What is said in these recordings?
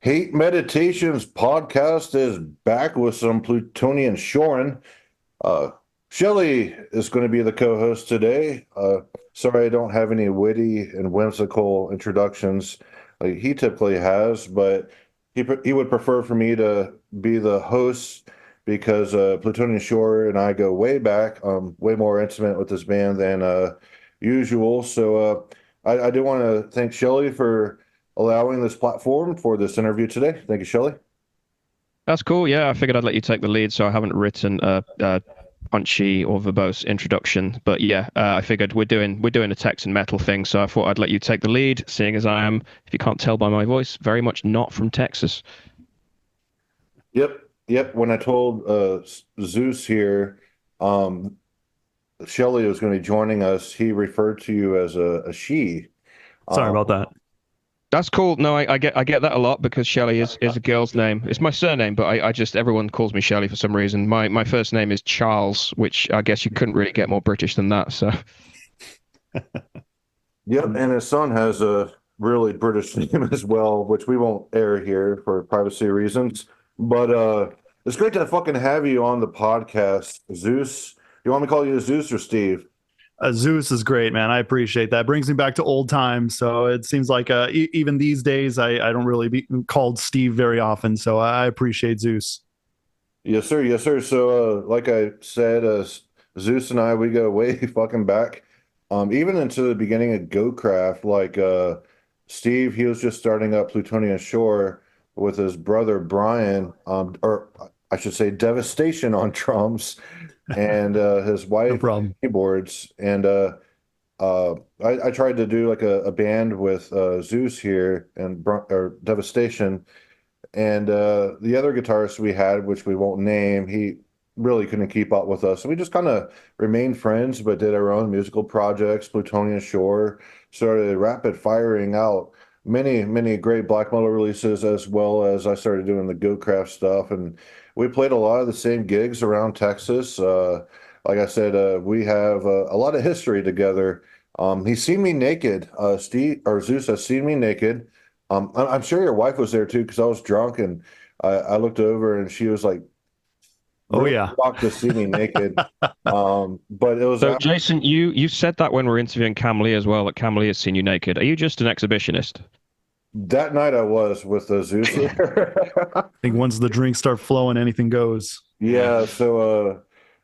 Hate Meditations podcast is back with some Plutonian Shoring. Uh, Shelly is going to be the co-host today. Sorry, I don't have any witty and whimsical introductions like he typically has, but he would prefer for me to be the host because Plutonian Shore and I go way back, way more intimate with this band than usual. So I do want to thank Shelly for allowing this platform for this interview today. Thank you, Shelly. That's cool. Yeah, I figured I'd let you take the lead, so I haven't written a punchy or verbose introduction. But yeah, I figured we're doing a Texan metal thing, so I thought I'd let you take the lead, seeing as I am, if you can't tell by my voice, very much not from Texas. Yep, yep. When I told Zeus here, um, Shelly was going to be joining us, he referred to you as a she. Sorry Um, about that. That's cool. No, I get that a lot because Shelley is a girl's name. It's my surname, but I just everyone calls me Shelley for some reason. My first name is Charles, which I guess you couldn't really get more British than that. So yep, and his son has a really British name as well, which we won't air here for privacy reasons. But it's great to fucking have you on the podcast, Zeus. You want me to call you Zeus or Steve? Zeus is great, man. I appreciate that. Brings me back to old times. So it seems like even these days, I don't really be called Steve very often. So I appreciate Zeus. Yes, sir. Yes, sir. So, like I said, Zeus and I, we go way fucking back. Even into the beginning of GoCraft, like Steve, he was just starting up Plutonian Shore with his brother Brian, or I should say Devastation on drums, and his No wife problem. keyboards. And I tried to do like a band with Zeus here and or Devastation. And the other guitarist we had, which we won't name, he really couldn't keep up with us. So we just kind of remained friends, but did our own musical projects. Plutonian Shore started rapid firing out many great black metal releases, as well as I started doing the GoCraft stuff. And we played a lot of the same gigs around Texas. Like I said, we have a lot of history together. He's seen me naked. Steve or Zeus has seen me naked. I'm sure your wife was there too, because I was drunk and I looked over and she was like Oh really yeah. shocked to see me naked. But it was so Jason, you said that when we're interviewing Cam Lee as well, that Cam Lee has seen you naked. Are you just an exhibitionist? that night I was with the Zeus here. I think once the drinks start flowing, anything goes. Yeah, so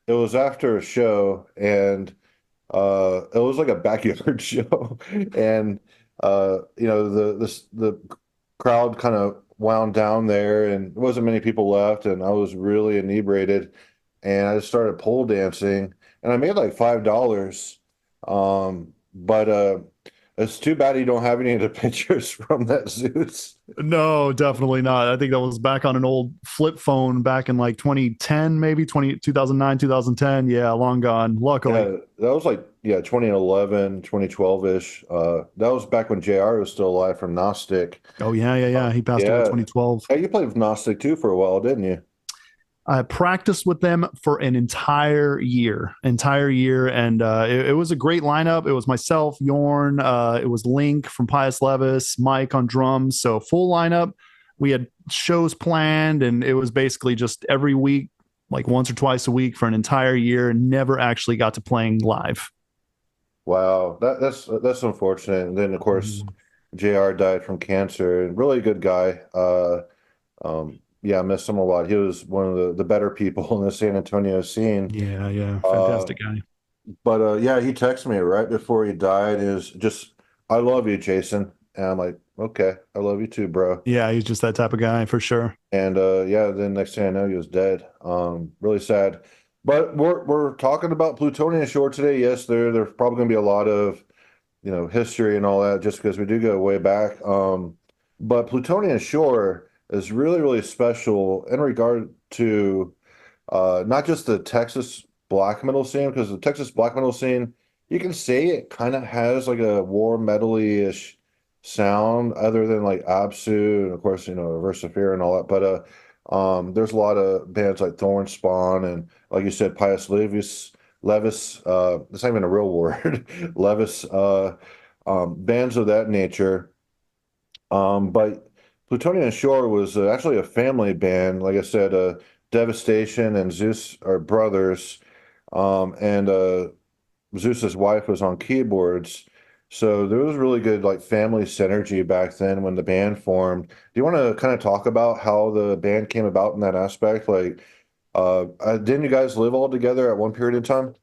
it was after a show and it was like a backyard show and the crowd kind of wound down there and there wasn't many people left and I was really inebriated and I just started pole dancing and I made like $5. But it's too bad you don't have any of the pictures from that Zeus. No, definitely not. I think that was back on an old flip phone back in like 2010, maybe 2009, 2010. Yeah, long gone, luckily. Yeah, that was like 2011, 2012-ish. That was back when JR was still alive from Gnostic. Oh, yeah, yeah, Uh, yeah. He passed away yeah. 2012. Hey, you played with Gnostic too for a while, didn't you? I practiced with them for an entire year, and it was a great lineup. It was myself, Yorn, it was Link from Pius Levis, Mike on drums, so full lineup. We had shows planned, and it was basically just every week, like once or twice a week for an entire year, and never actually got to playing live. Wow, that's unfortunate. And then of course Mhm. JR died from cancer. And really good guy. Yeah, I miss him a lot. He was one of the better people in the San Antonio scene. Yeah, yeah, Uh, fantastic guy. but yeah, he texted me right before he died. Is just, I love you, Jason. And I'm like, okay, I love you too, bro. Yeah, he's just that type of guy for sure. And yeah, then next thing I know, he was dead. Really sad. But we're talking about Plutonian Shore today. Yes, there's probably gonna be a lot of history and all that, just because we do go way back. But Plutonian Shore is really special in regard to not just the Texas black metal scene, because the Texas black metal scene, you can say it kind of has like a war metal-ish sound, other than like Absu and of course Versifera and all that. But there's a lot of bands like Thorn Spawn and like you said, Pius Levis. It's not even a real word. Levis. Bands of that nature. But Plutonian Shore was actually a family band. Like I said, Devastation and Zeus are brothers, and Zeus's wife was on keyboards. So there was really good like family synergy back then when the band formed. Do you want to kind of talk about how the band came about in that aspect? Like, didn't you guys live all together at one period of time?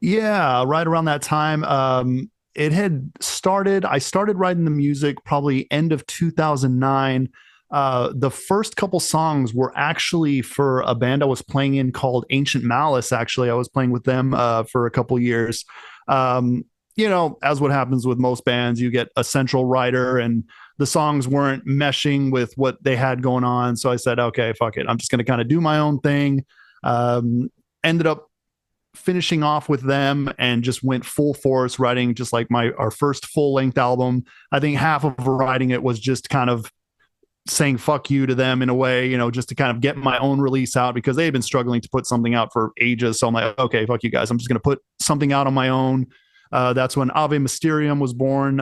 Yeah, right around that time. It had started, I started writing the music probably end of 2009. The first couple songs were actually for a band I was playing in called Ancient Malice. Actually, I was playing with them for a couple years. Um, as what happens with most bands, you get a central writer, and the songs weren't meshing with what they had going on. So I said, okay, fuck it. I'm just going to kind of do my own thing. Ended up finishing off with them and just went full force writing just like our first full length album. I think half of writing it was just kind of saying fuck you to them in a way, just to kind of get my own release out because they had been struggling to put something out for ages. So I'm like, okay, fuck you guys. I'm just going to put something out on my own. That's when Ave Mysterium was born.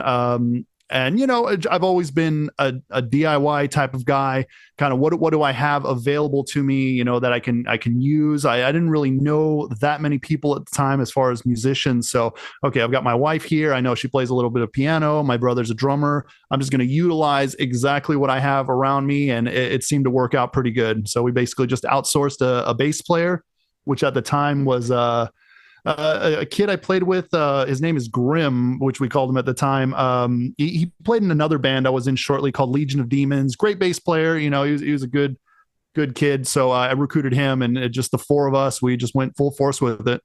And I've always been a DIY type of guy. Kind of what do I have available to me, that I can use. I didn't really know that many people at the time as far as musicians. So okay, I've got my wife here. I know she plays a little bit of piano. My brother's a drummer. I'm just going to utilize exactly what I have around me, and it seemed to work out pretty good. So we basically just outsourced a bass player, which at the time was a kid I played with. His name is Grim, which we called him at the time. He played in another band I was in shortly called Legion of Demons. Great bass player. He was a good kid. So I recruited him, and just the four of us, we just went full force with it.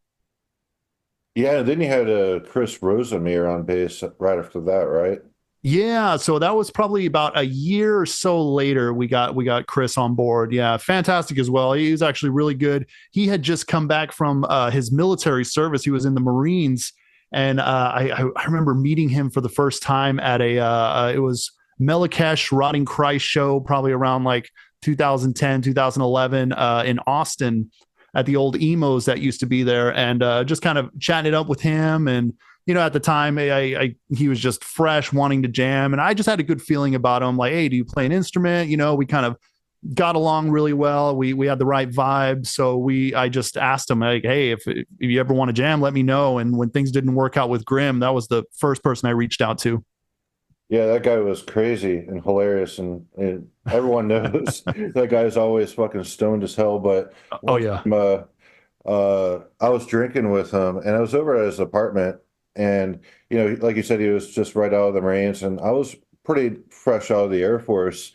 Yeah, and then you had Chris Rosamere on bass right after that, right? Yeah, so that was probably about a year or so later we got Chris on board. Yeah, fantastic as well. He was actually really good. He had just come back from his military service. He was in the Marines, and I remember meeting him for the first time at it was Melakesh Rotting Christ show, probably around like 2010, 2011 in Austin at the old emos that used to be there, and just kind of chatting it up with him. And at the time, he was just fresh, wanting to jam, and I just had a good feeling about him. Like, hey, do you play an instrument? We kind of got along really well. We had the right vibe, so I just asked him like, hey, if you ever want to jam, let me know. And when things didn't work out with Grim, that was the first person I reached out to. Yeah, that guy was crazy and hilarious, and everyone knows that guy is always fucking stoned as hell. But Oh one yeah. time, I was drinking with him, and I was over at his apartment, and like you said, he was just right out of the Marines, and I was pretty fresh out of the Air Force,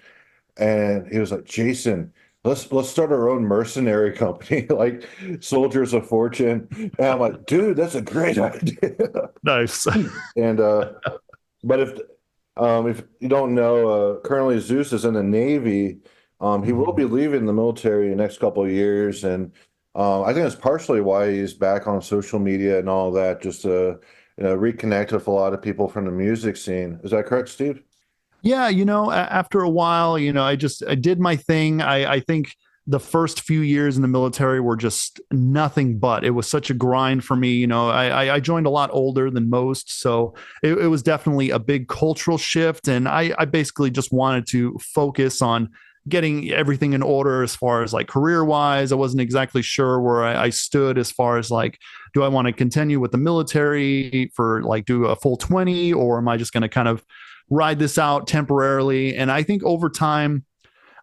and he was like, "Jason, let's start our own mercenary company, like Soldiers of Fortune." And I'm like, "Dude, that's a great idea." Nice. And but if you don't know, currently Zeus is in the Navy. He will Mhm. be leaving the military in the next couple of years, and I think that's partially why he's back on social media and all that, just to reconnect with a lot of people from the music scene. Is that correct, Steve? Yeah, after a while, I did my thing. I think the first few years in the military were just nothing but. It was such a grind for me. I joined a lot older than most, so it was definitely a big cultural shift, and I basically just wanted to focus on getting everything in order as far as like career wise. I wasn't exactly sure where I stood as far as like, do I want to continue with the military for like do a full 20, or am I just going to kind of ride this out temporarily? And I think over time,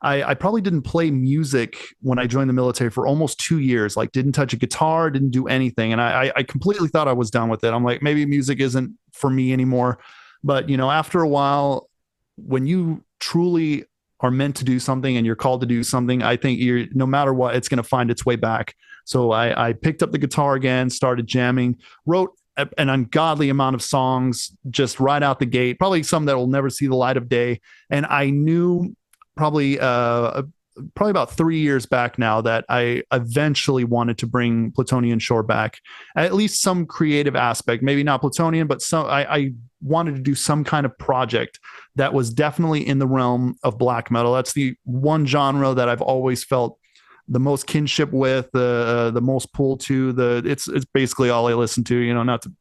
I probably didn't play music when I joined the military for almost 2 years, like didn't touch a guitar, didn't do anything. And I completely thought I was done with it. I'm like, maybe music isn't for me anymore. But, after a while, when you truly are meant to do something and you're called to do something, I think no matter what, it's going to find its way back. So I picked up the guitar again, started jamming, wrote an ungodly amount of songs just right out the gate, probably some that will never see the light of day. And I knew probably about 3 years back now that I eventually wanted to bring Plutonian Shore back, at least some creative aspect, maybe not Plutonian, but some, I wanted to do some kind of project that was definitely in the realm of black metal. That's the one genre that I've always felt the most kinship with, the most pull to. It's basically all I listen to, not to,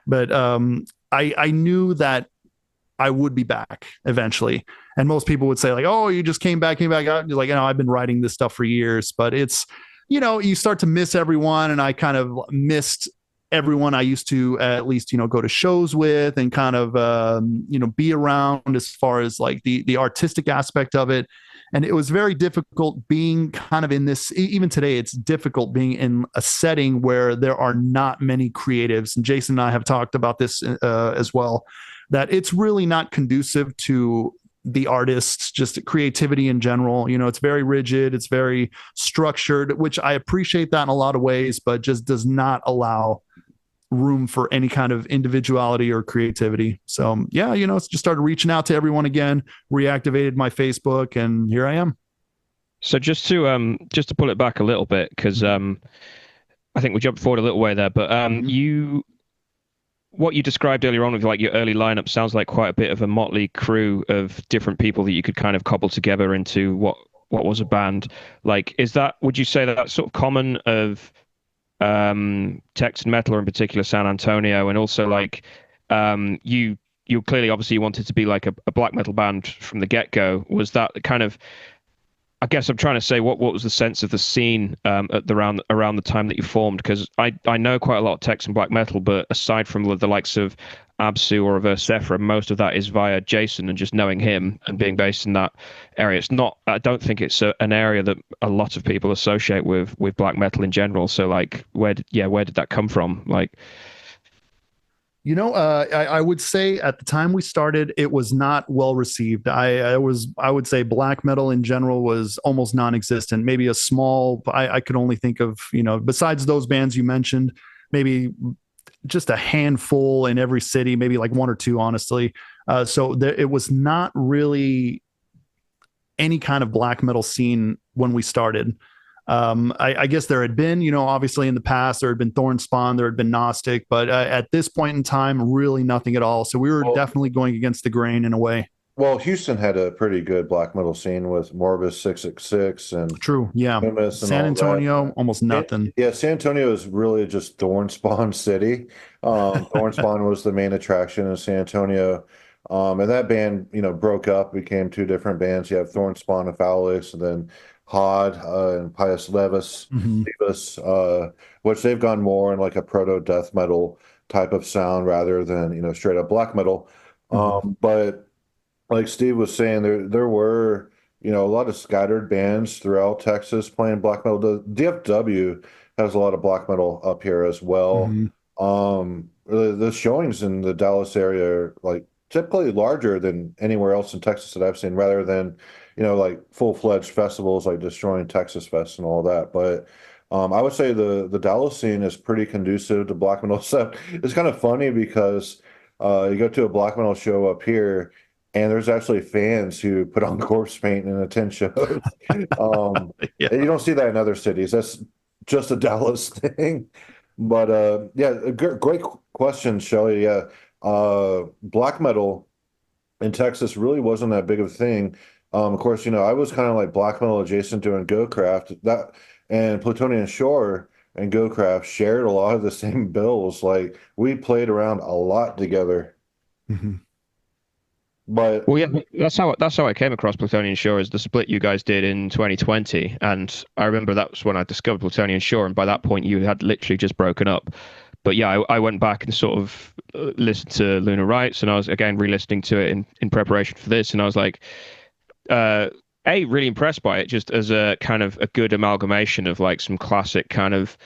but I knew that I would be back eventually. And most people would say like, "Oh, you just came back out." You're like, I've been writing this stuff for years, but it's, you start to miss everyone, and I kind of missed everyone I used to at least, go to shows with and kind of, be around as far as like the artistic aspect of it. And it was very difficult being kind of in this, even today, it's difficult being in a setting where there are not many creatives. And Jason and I have talked about this as well, that it's really not conducive to the artists, just creativity in general. It's very rigid, it's very structured, which I appreciate that in a lot of ways, but just does not allow room for any kind of individuality or creativity. So yeah, just started reaching out to everyone again, reactivated my Facebook, and here I am. So just to pull it back a little bit, because I think we jumped forward a little way there, but Mhm. you what you described earlier on with like your early lineup sounds like quite a bit of a motley crew of different people that you could kind of cobble together into what was a band. Like, would you say that that's sort of common of Texas metal, or in particular San Antonio, and also like you clearly obviously wanted to be like a black metal band from the get-go. Was that kind of, I guess I'm trying to say what was the sense of the scene at around the time that you formed? Because I know quite a lot of Texan black metal, but aside from the likes of Absu or Reverse Sephra, most of that is via Jason and just knowing him and being based in that area. It's not. I don't think it's an area that a lot of people associate with black metal in general. So like, where did that come from? Like, I would say at the time we started, it was not well received. I would say black metal in general was almost non-existent. Maybe a small. I could only think of, besides those bands you mentioned, maybe just a handful in every city, maybe like one or two, honestly. So it was not really any kind of black metal scene when we started. I guess there had been, obviously in the past, there had been Thorn Spawn, there had been Gnostic, but at this point in time, really nothing at all. So we were Well, definitely going against the grain in a way. well, Houston had a pretty good black metal scene with Morbus 666 and True. Yeah. Loomis and San all that. Antonio, almost nothing. Yeah, San Antonio is really just Thornspawn City. Thornspawn was the main attraction in San Antonio. And that band, broke up, became two different bands. You have Thornspawn and Fowlis, and then Hod and Pius Levis, Mm-hmm. Levis, which they've gone more in like a proto death metal type of sound rather than, straight up black metal. Mm-hmm. But like Steve was saying, there were, a lot of scattered bands throughout Texas playing black metal. The DFW has a lot of black metal up here as well. Mm-hmm. The showings in the Dallas area are like typically larger than anywhere else in Texas that I've seen, rather than, like full-fledged festivals like Destroying Texas Fest and all that. But I would say the Dallas scene is pretty conducive to black metal. So it's kind of funny because you go to a black metal show up here, and there's actually fans who put on corpse paint and attend shows. Yeah. And you don't see that in other cities. That's just a Dallas thing. But yeah, great question, Shelley. Yeah, black metal in Texas really wasn't that big of a thing. Of course, I was kind of like black metal adjacent doing GoCraft. That and Plutonian Shore and GoCraft shared a lot of the same bills. Like we played around a lot together. Mm-hmm. But well, yeah, that's how I came across Plutonian Shore, is the split you guys did in 2020, and I remember that was when I discovered Plutonian Shore, and by that point you had literally just broken up. But yeah, I went back and sort of listened to Lunar Rights, and I was again re-listening to it in preparation for this, and I was like, uh, really impressed by it, just as a kind of a good amalgamation of like some classic kind of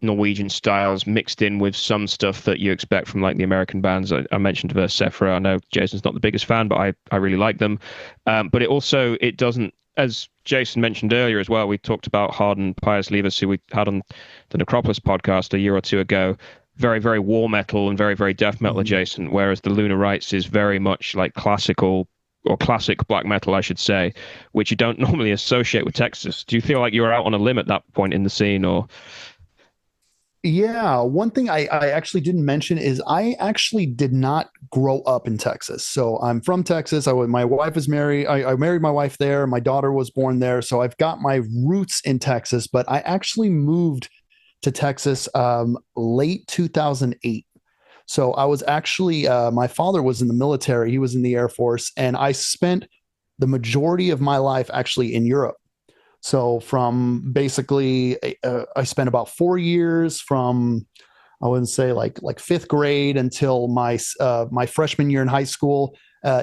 Norwegian styles mixed in with some stuff that you expect from like the American bands. I mentioned Verse Sephra. I know Jason's not the biggest fan, but I really like them. But it doesn't, as Jason mentioned earlier as well, we talked about Hard and Pius Levis, who we had on the Necropolis podcast a year or two ago. Very, very war metal and very, very death metal Mm-hmm. adjacent, whereas the Lunar Rights is very much like classical or classic black metal, I should say, which you don't normally associate with Texas. Do you feel like you were out on a limb at that point in the scene, or? Yeah, one thing I actually didn't mention is I actually did not grow up in Texas. So I'm from Texas. My wife is married. I married my wife there. My daughter was born there. So I've got my roots in Texas, but I actually moved to Texas late 2008. So I was actually, my father was in the military. He was in the Air Force, and I spent the majority of my life actually in Europe. So from basically, I spent about 4 years from, I wouldn't say like fifth grade until my freshman year in high school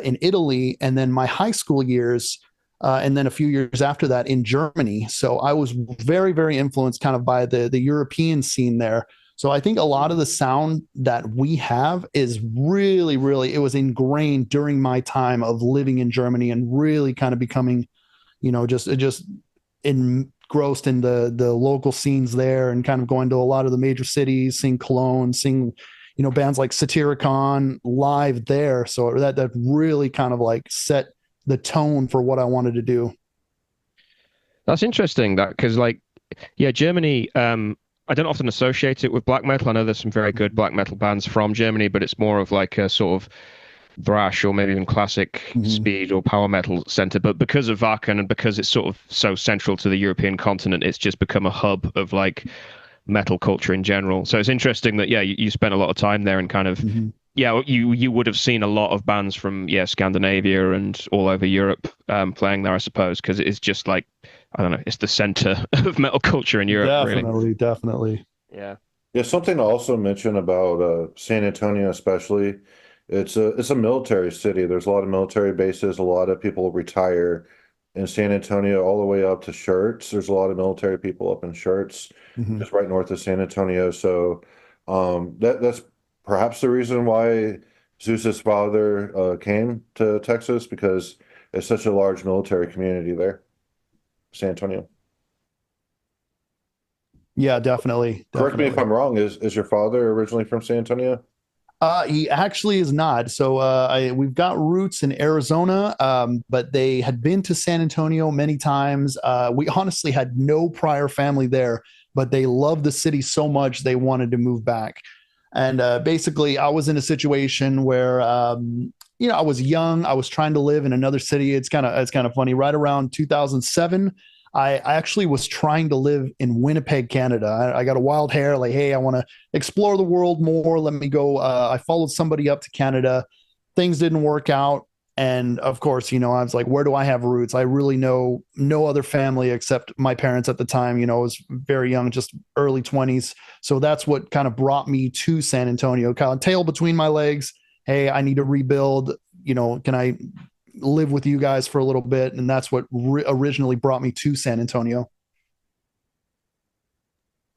in Italy, and then my high school years, and then a few years after that in Germany. So I was very very influenced kind of by the European scene there. So I think a lot of the sound that we have is really it was ingrained during my time of living in Germany and really kind of becoming, just engrossed in the local scenes there, and kind of going to a lot of the major cities, seeing Cologne, seeing bands like Satyricon live there. So that really kind of like set the tone for what I wanted to do. That's interesting that because like yeah, Germany, I don't often associate it with black metal. I know there's some very good black metal bands from Germany, but it's more of like a sort of thrash or maybe even classic Mm-hmm. speed or power metal center. But because of Wacken and because it's sort of so central to the European continent, it's just become a hub of like metal culture in general. So it's interesting that yeah, you spent a lot of time there and kind of Mm-hmm. yeah, you would have seen a lot of bands from yeah Scandinavia and all over Europe playing there, I suppose, because it's just like I don't know, it's the center of metal culture in Europe, really. Definitely. Yeah. Yeah, something to also mention about San Antonio, especially, it's a military city. There's a lot of military bases. A lot of people retire in San Antonio, all the way up to Shirts. There's a lot of military people up in Shirts, Mm-hmm. just right north of San Antonio. So that's perhaps the reason why Zeus's father came to Texas, because it's such a large military community there, San Antonio. Yeah, definitely, Correct me if definitely. I'm wrong. Is your father originally from San Antonio? He actually is not. So we've got roots in Arizona, but they had been to San Antonio many times. We honestly had no prior family there, but they loved the city so much they wanted to move back. And basically, I was in a situation where I was young. I was trying to live in another city. It's kind of funny. Right around 2007, I actually was trying to live in Winnipeg, Canada. I got a wild hair. Like, hey, I want to explore the world more. Let me go. I followed somebody up to Canada. Things didn't work out. And of course, I was like, where do I have roots? I really know no other family except my parents at the time. I was very young, just early 20s. So that's what kind of brought me to San Antonio. Kind of tail between my legs. Hey, I need to rebuild. Can I live with you guys for a little bit? And that's what originally brought me to San Antonio.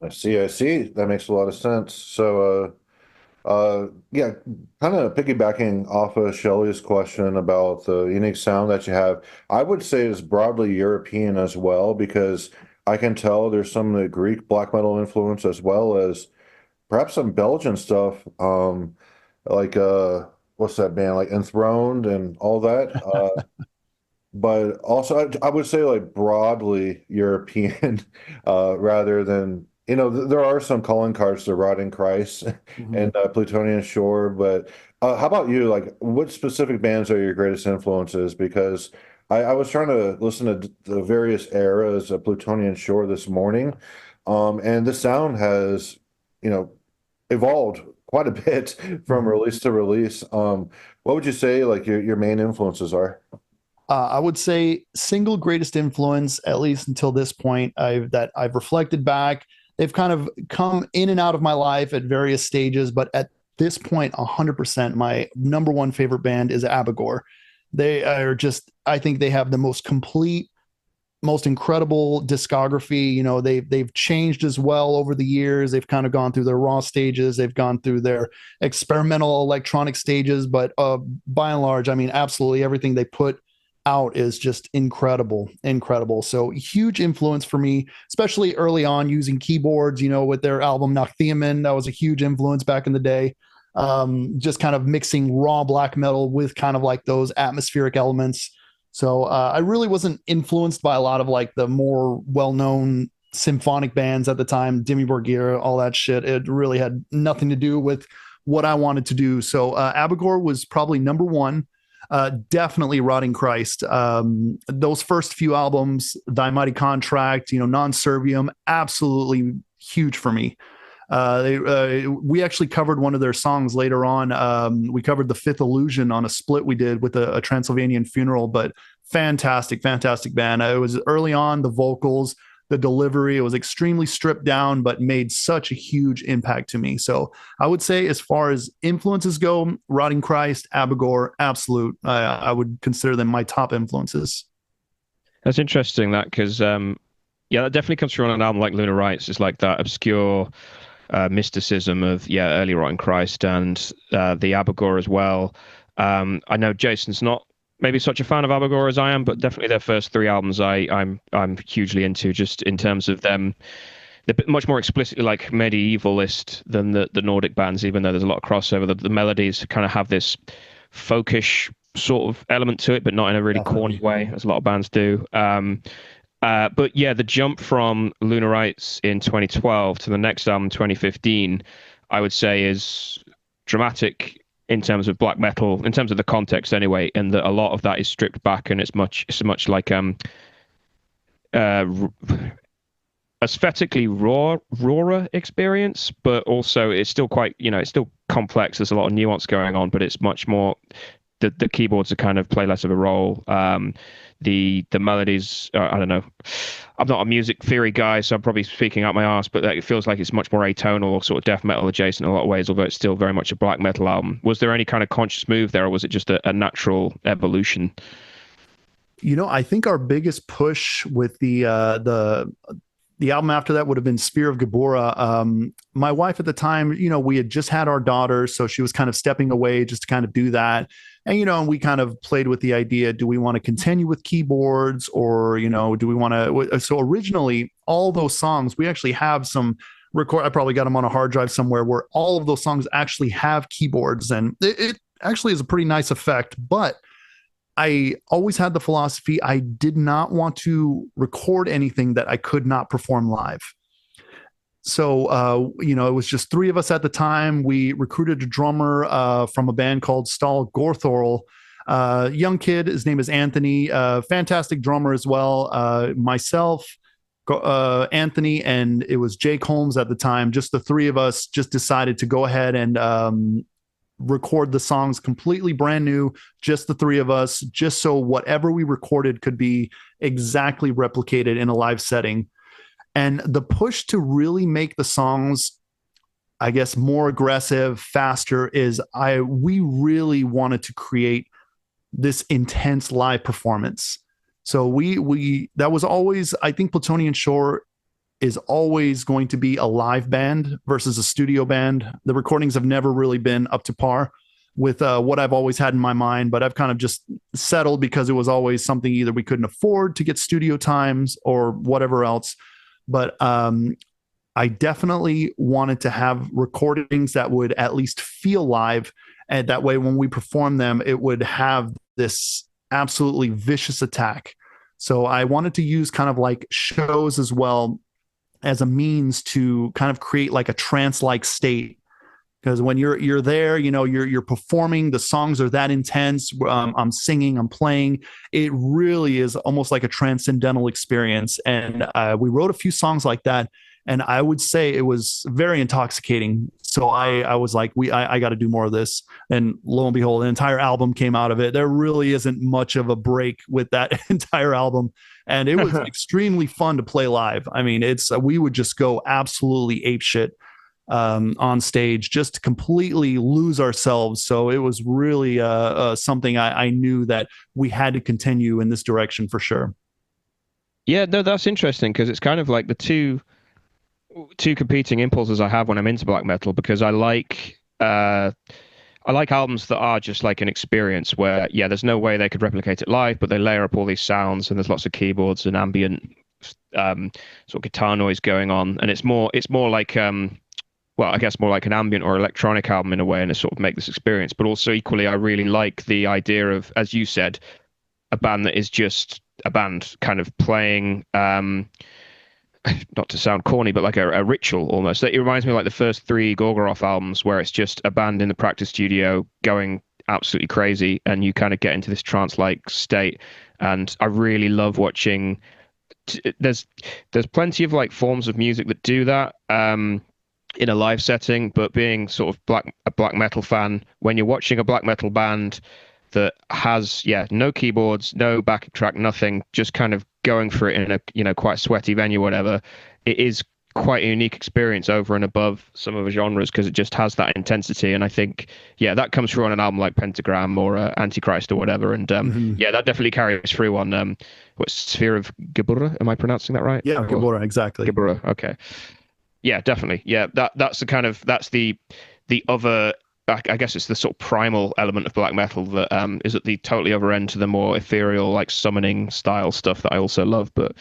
I see, I see. That makes a lot of sense. So, yeah, kind of piggybacking off of Shelley's question about the unique sound that you have, I would say it's broadly European as well, because I can tell there's some of the Greek black metal influence as well as perhaps some Belgian stuff, like what's that band, like Enthroned and all that. But also I would say like broadly European, rather than there are some calling cards to Rotting Christ Mm-hmm. and Plutonian Shore, but how about you? Like, what specific bands are your greatest influences? Because I was trying to listen to the various eras of Plutonian Shore this morning, and the sound has you know evolved quite a bit from Mm-hmm. release to release. What would you say like your main influences are? I would say single greatest influence, at least until this point, that I've reflected back. They've kind of come in and out of my life at various stages, but at this point, 100%, my number one favorite band is Abigor. They are just, I think they have the most complete, most incredible discography. They've changed as well over the years. They've kind of gone through their raw stages. They've gone through their experimental electronic stages, but by and large, I mean, absolutely everything they put out is just incredible. So huge influence for me, especially early on using keyboards. With their album Nach Themen, that was a huge influence back in the day. Just kind of mixing raw black metal with kind of like those atmospheric elements. So I really wasn't influenced by a lot of like the more well-known symphonic bands at the time, Dimmu Borgir, all that shit. It really had nothing to do with what I wanted to do. So Abigor was probably number one. Definitely Rotting Christ. Those first few albums, Thy Mighty Contract, Non Servium, absolutely huge for me. We actually covered one of their songs later on. We covered the Fifth Illusion on a split we did with a Transylvanian Funeral, but fantastic, fantastic band. It was early on, the vocals, the delivery, it was extremely stripped down, but made such a huge impact to me. So I would say, as far as influences go, Rotting Christ, Abigor, absolute. I would consider them my top influences. That's interesting that because yeah, that definitely comes through on an album like Lunar Rites. It's like that obscure mysticism of early Rotten Christ and the Abogor as well. I know Jason's not maybe such a fan of Abogor as I am, but definitely their first three albums I'm hugely into, just in terms of them. They're much more explicitly like medievalist than the Nordic bands, even though there's a lot of crossover. The melodies kind of have this folkish sort of element to it, but not in a really corny way, as a lot of bands do. But yeah, the jump from Lunar Rites in 2012 to the next album, 2015, I would say is dramatic in terms of black metal, in terms of the context anyway, and that a lot of that is stripped back, and it's much like uh, aesthetically rawer experience, but also it's still quite, it's still complex. There's a lot of nuance going on, but it's much more. The keyboards are kind of play less of a role. The melodies, I don't know. I'm not a music theory guy, so I'm probably speaking out my arse, but it feels like it's much more atonal or sort of death metal adjacent in a lot of ways, although it's still very much a black metal album. Was there any kind of conscious move there, or was it just a natural evolution? I think our biggest push with the album after that would have been Spear of Gabora. My wife at the time, we had just had our daughter, so she was kind of stepping away just to kind of do that. And, and we kind of played with the idea, do we want to continue with keyboards, or, do we want to? So originally, all those songs, we actually have some record. I probably got them on a hard drive somewhere where all of those songs actually have keyboards, and it actually is a pretty nice effect. But I always had the philosophy, I did not want to record anything that I could not perform live. So, it was just three of us at the time. We recruited a drummer from a band called Stahl Gorthorl. Young kid, his name is Anthony, fantastic drummer as well. Myself, Anthony, and it was Jake Holmes at the time. Just the three of us just decided to go ahead and record the songs completely brand new, just the three of us, just so whatever we recorded could be exactly replicated in a live setting. And the push to really make the songs, I guess, more aggressive, faster is we really wanted to create this intense live performance. So that was always, I think Plutonian Shore is always going to be a live band versus a studio band. The recordings have never really been up to par with what I've always had in my mind, but I've kind of just settled because it was always something either we couldn't afford to get studio times or whatever else. But I definitely wanted to have recordings that would at least feel live. And that way, when we perform them, it would have this absolutely vicious attack. So I wanted to use kind of like shows as well as a means to kind of create like a trance-like state. Because when you're there, you're performing, the songs are that intense. I'm singing, I'm playing. It really is almost like a transcendental experience. And we wrote a few songs like that, and I would say it was very intoxicating. So I was like, I got to do more of this. And lo and behold, an entire album came out of it. There really isn't much of a break with that entire album, and it was extremely fun to play live. I mean, we would just go absolutely apeshit on stage, just to completely lose ourselves. So it was really something I knew that we had to continue in this direction for sure. Yeah, no, that's interesting because it's kind of like the two competing impulses I have when I'm into black metal, because I like albums that are just like an experience where, there's no way they could replicate it live, but they layer up all these sounds and there's lots of keyboards and ambient sort of guitar noise going on, and it's more like well, I guess more like an ambient or electronic album in a way, and it sort of make this experience. But also equally, I really like the idea of, as you said, a band that is just a band kind of playing, not to sound corny, but like a ritual almost. It reminds me of like the first three Gorgoroth albums, where it's just a band in the practice studio going absolutely crazy, and you kind of get into this trance-like state. And I really love watching. There's plenty of like forms of music that do that. in a live setting, but being sort of a black metal fan, when you're watching a black metal band that has, yeah, no keyboards, no backing track, nothing, just kind of going for it in a, quite sweaty venue, whatever, it is quite a unique experience over and above some of the genres because it just has that intensity. And I think, yeah, that comes through on an album like Pentagram or Antichrist or whatever. And Mhm. yeah, that definitely carries through on what Sphere of Gabura? Am I pronouncing that right? Yeah, Or Gabora, exactly. Gabura? Okay. Yeah, definitely. Yeah, that's the kind of that's the other. I guess it's the sort of primal element of black metal that is at the totally other end to the more ethereal, like summoning style stuff that I also love. But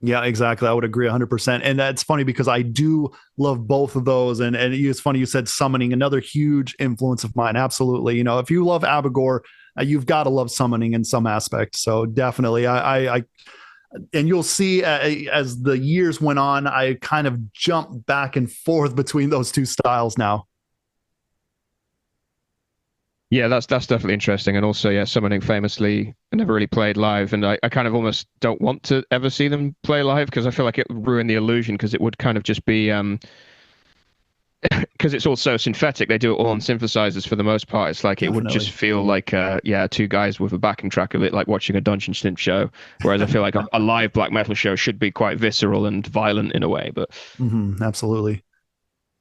Yeah, exactly. I would agree 100%. And that's funny because I do love both of those. And it's funny you said summoning, another huge influence of mine. Absolutely. If you love Abigor, you've got to love summoning in some aspect. So definitely, I and you'll see as the years went on, I kind of jumped back and forth between those two styles now. yeah, that's definitely interesting. And also, yeah, summoning famously never really played live, and I kind of almost don't want to ever see them play live because I feel like it would ruin the illusion because it would kind of just be because it's all so synthetic, they do it all on synthesizers for the most part. It's like it would just Definitely. feel like, yeah, two guys with a backing track of it, like watching a Dungeon Synth show. Whereas I feel like a live black metal show should be quite visceral and violent in a way. But Absolutely.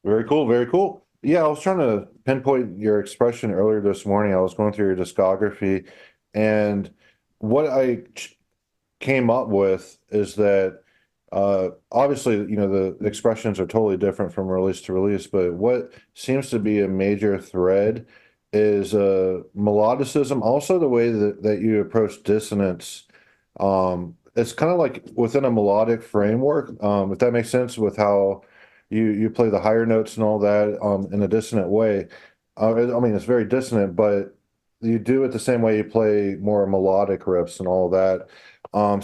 Very cool, very cool. Yeah, I was trying to pinpoint your expression earlier this morning. I was going through your discography, and what I came up with is that obviously, the expressions are totally different from release to release, but what seems to be a major thread is melodicism. Also, the way that you approach dissonance. It's kind of like within a melodic framework, if that makes sense, with how you play the higher notes and all that in a dissonant way. I mean, it's very dissonant, but you do it the same way you play more melodic riffs and all that.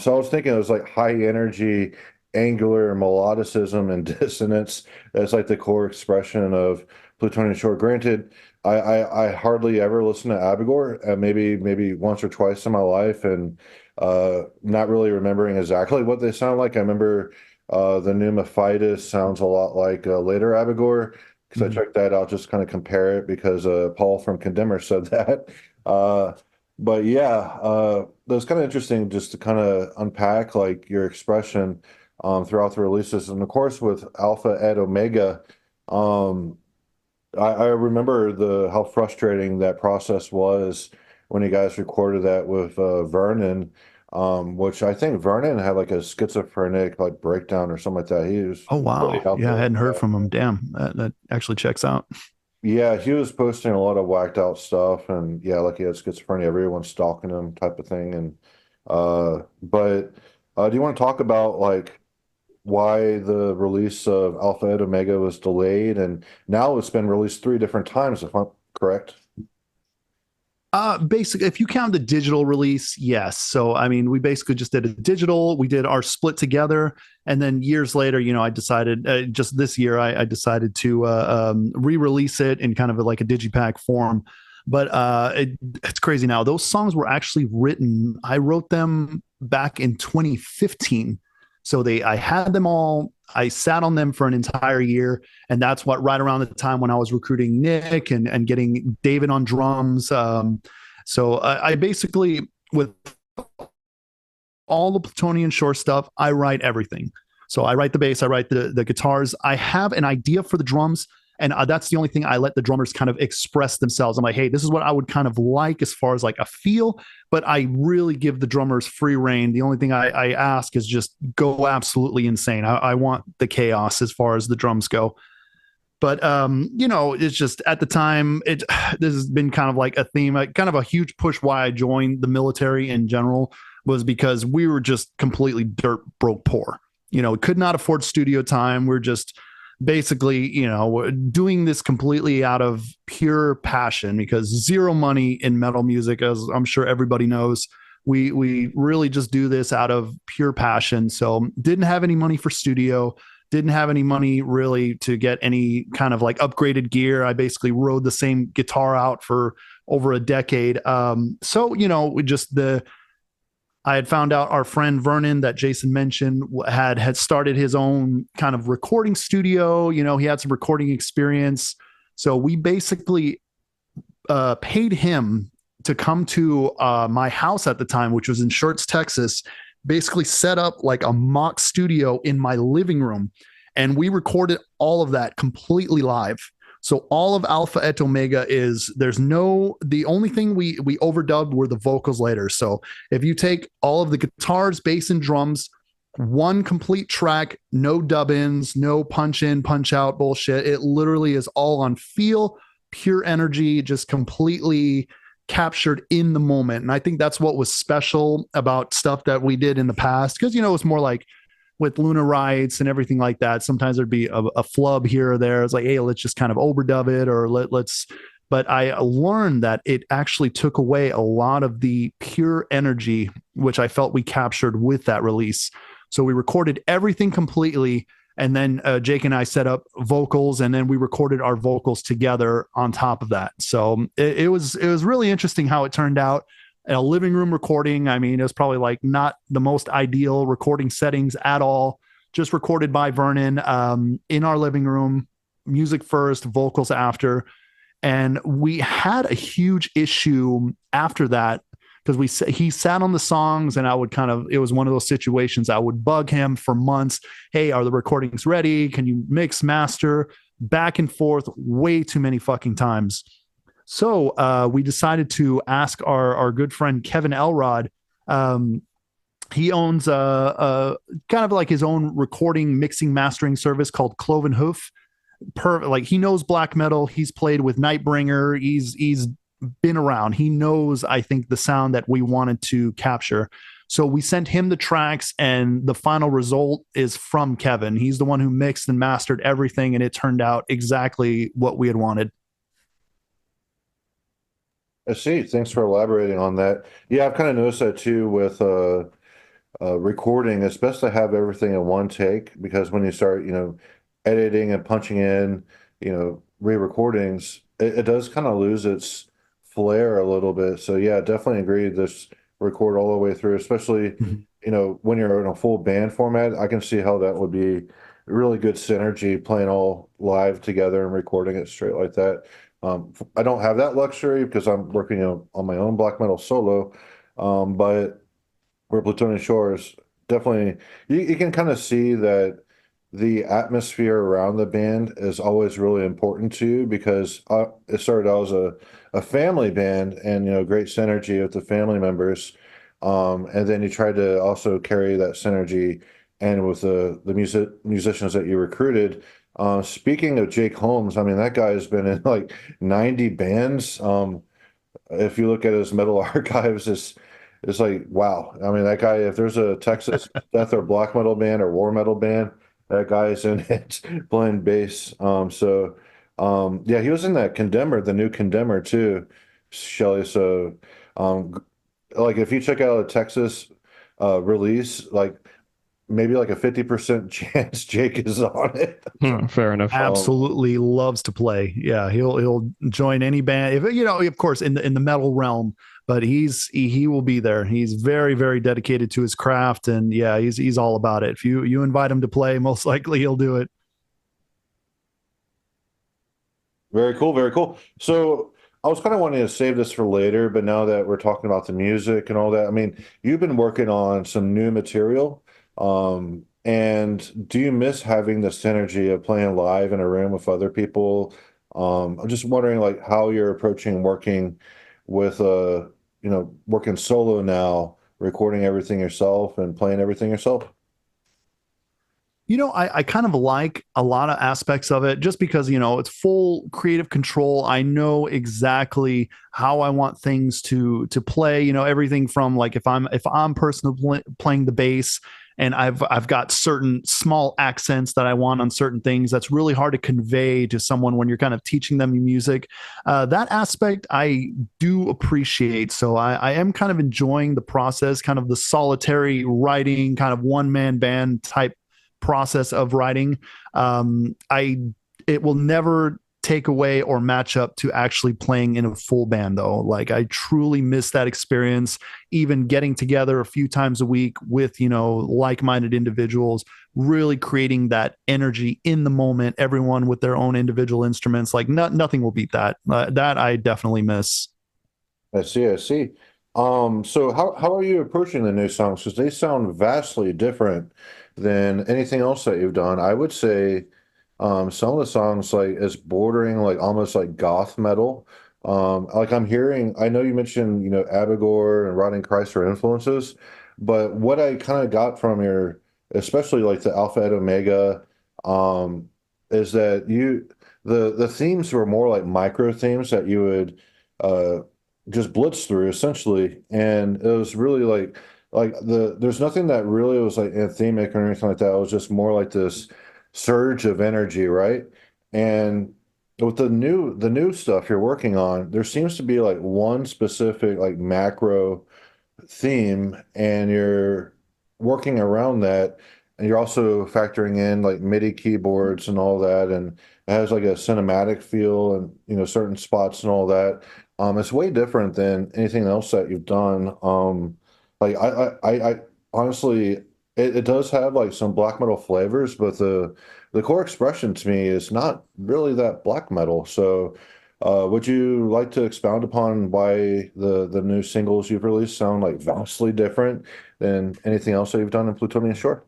So I was thinking it was like high energy, angular melodicism and dissonance as like the core expression of Plutonian Shore. Granted, I hardly ever listen to Abigor, maybe once or twice in my life, and not really remembering exactly what they sound like. I remember the Pneumophytus sounds a lot like later Abigor because I Mhm. checked that out, just kind of compare it because Paul from Condemner said that. Uh, but yeah, it was kind of interesting just to kind of unpack like your expression throughout the releases, and of course with Alpha et Omega. Um, I remember the how frustrating that process was when you guys recorded that with Vernon, which I think Vernon had like a schizophrenic like breakdown or something like that. He was Oh, really wow. out Yeah, I there. hadn't heard from him. Damn, that actually checks out. Yeah, he was posting a lot of whacked out stuff, and yeah, like he had schizophrenia, everyone's stalking him type of thing. And but do you want to talk about like why the release of Alpha and Omega was delayed, and now it's been released three different times, if I'm correct? Basically, if you count the digital release, yes. So, I mean, we basically just did a digital. We did our split together, and then years later, I decided just this year, I decided to re-release it in kind of like a digipack form. But it's crazy now. Those songs were actually written. I wrote them back in 2015. So I had them all. I sat on them for an entire year, and that's what right around the time when I was recruiting Nick and getting David on drums. So I basically, with all the Plutonian Shore stuff, I write everything. So I write the bass, I write the guitars. I have an idea for the drums, and that's the only thing I let the drummers kind of express themselves. I'm like, hey, this is what I would kind of like as far as like a feel, but I really give the drummers free reign. The only thing I ask is just go absolutely insane. I want the chaos as far as the drums go. But it's just at the time this has been kind of like a theme, kind of a huge push why I joined the military in general was because we were just completely dirt broke poor. Could not afford studio time. We're just basically, doing this completely out of pure passion because zero money in metal music, as I'm sure everybody knows. We really just do this out of pure passion. So didn't have any money for studio, didn't have any money really to get any kind of like upgraded gear. I basically rode the same guitar out for over a decade. So we just I had found out our friend Vernon that Jason mentioned had started his own kind of recording studio. You know, he had some recording experience. So we basically paid him to come to my house at the time, which was in Shorts, Texas, basically set up like a mock studio in my living room. And we recorded all of that completely live. So all of Alpha et Omega is the only thing we overdubbed were the vocals later. So if you take all of the guitars, bass, and drums, one complete track, no dub-ins, no punch in, punch out bullshit. It literally is all on feel, pure energy, just completely captured in the moment. And I think that's what was special about stuff that we did in the past. Because, you know, it's more like with Lunar Rights and everything like that. Sometimes there'd be a flub here or there. It's like, hey, let's just kind of overdub it or let's. But I learned that it actually took away a lot of the pure energy, which I felt we captured with that release. So we recorded everything completely. And then Jake and I set up vocals, and then we recorded our vocals together on top of that. So it was really interesting how it turned out. A living room recording. I mean, it was probably like not the most ideal recording settings at all. Just recorded by Vernon in our living room, music first, vocals after. And we had a huge issue after that because he sat on the songs, and I would it was one of those situations I would bug him for months. Hey, are the recordings ready? Can you mix, master? Back and forth way too many fucking times. So we decided to ask our good friend Kevin Elrod. He owns a kind of like his own recording, mixing, mastering service called Cloven Hoof. Like he knows black metal. He's played with Nightbringer. He's been around. He knows, I think, the sound that we wanted to capture. So we sent him the tracks, and the final result is from Kevin. He's the one who mixed and mastered everything, and it turned out exactly what we had wanted. I see. Thanks for elaborating on that. Yeah, I've kind of noticed that too with recording. It's best to have everything in one take because when you start, editing and punching in, re-recordings, it does kind of lose its flair a little bit. So yeah, definitely agree. This record all the way through, especially, when you're in a full band format, I can see how that would be really good synergy playing all live together and recording it straight like that. I don't have that luxury because I'm working, on my own black metal solo. But where Plutonian Shore is definitely, you can kind of see that the atmosphere around the band is always really important to you because it started out as a family band and, great synergy with the family members. And then you try to also carry that synergy and with the musicians that you recruited. Speaking of Jake Holmes, I mean, that guy has been in like 90 bands. If you look at his metal archives, it's like, wow. I mean, that guy, if there's a Texas death or black metal band or war metal band, that guy is in it playing bass. Yeah, he was in that Condemner, the new Condemner too, Shelly. So, like if you check out a Texas release, like maybe like a 50% chance Jake is on it. Fair enough. Absolutely loves to play. Yeah, he'll join any band. If of course, in the metal realm, but he will be there. He's very, very dedicated to his craft, and yeah, he's all about it. If you invite him to play, most likely he'll do it. Very cool, very cool. So I was kind of wanting to save this for later, but now that we're talking about the music and all that, I mean, you've been working on some new material. And do you miss having the synergy of playing live in a room with other people? I'm just wondering like how you're approaching working with working solo now, recording everything yourself and playing everything yourself. I kind of like a lot of aspects of it just because, it's full creative control. I know exactly how I want things to play, everything from like if I'm personally playing the bass and I've got certain small accents that I want on certain things that's really hard to convey to someone when you're kind of teaching them music. That aspect I do appreciate. So I am kind of enjoying the process, kind of the solitary writing, kind of one-man band type process of writing. It will never take away or match up to actually playing in a full band though. Like I truly miss that experience, even getting together a few times a week with, like-minded individuals, really creating that energy in the moment, everyone with their own individual instruments. Like nothing will beat that. That I definitely miss. I see, I see. So how are you approaching the new songs? Because they sound vastly different than anything else that you've done. I would say some of the songs like is bordering like almost like goth metal. Like I'm hearing, I know you mentioned, Abigor and Rotting Christ are influences, but what I kind of got from your, especially like the Alpha et Omega, is that the themes were more like micro themes that you would uh just blitz through essentially, and it was really like there's nothing that really was like anthemic or anything like that. It was just more like this surge of energy, right? And with the new stuff you're working on, there seems to be like one specific like macro theme, and you're working around that, and you're also factoring in like MIDI keyboards and all that, and it has like a cinematic feel and certain spots and all that. It's way different than anything else that you've done. Like I honestly, it does have like some black metal flavors, but the core expression to me is not really that black metal. So would you like to expound upon why the new singles you've released sound like vastly different than anything else that you've done in Plutonian Shore?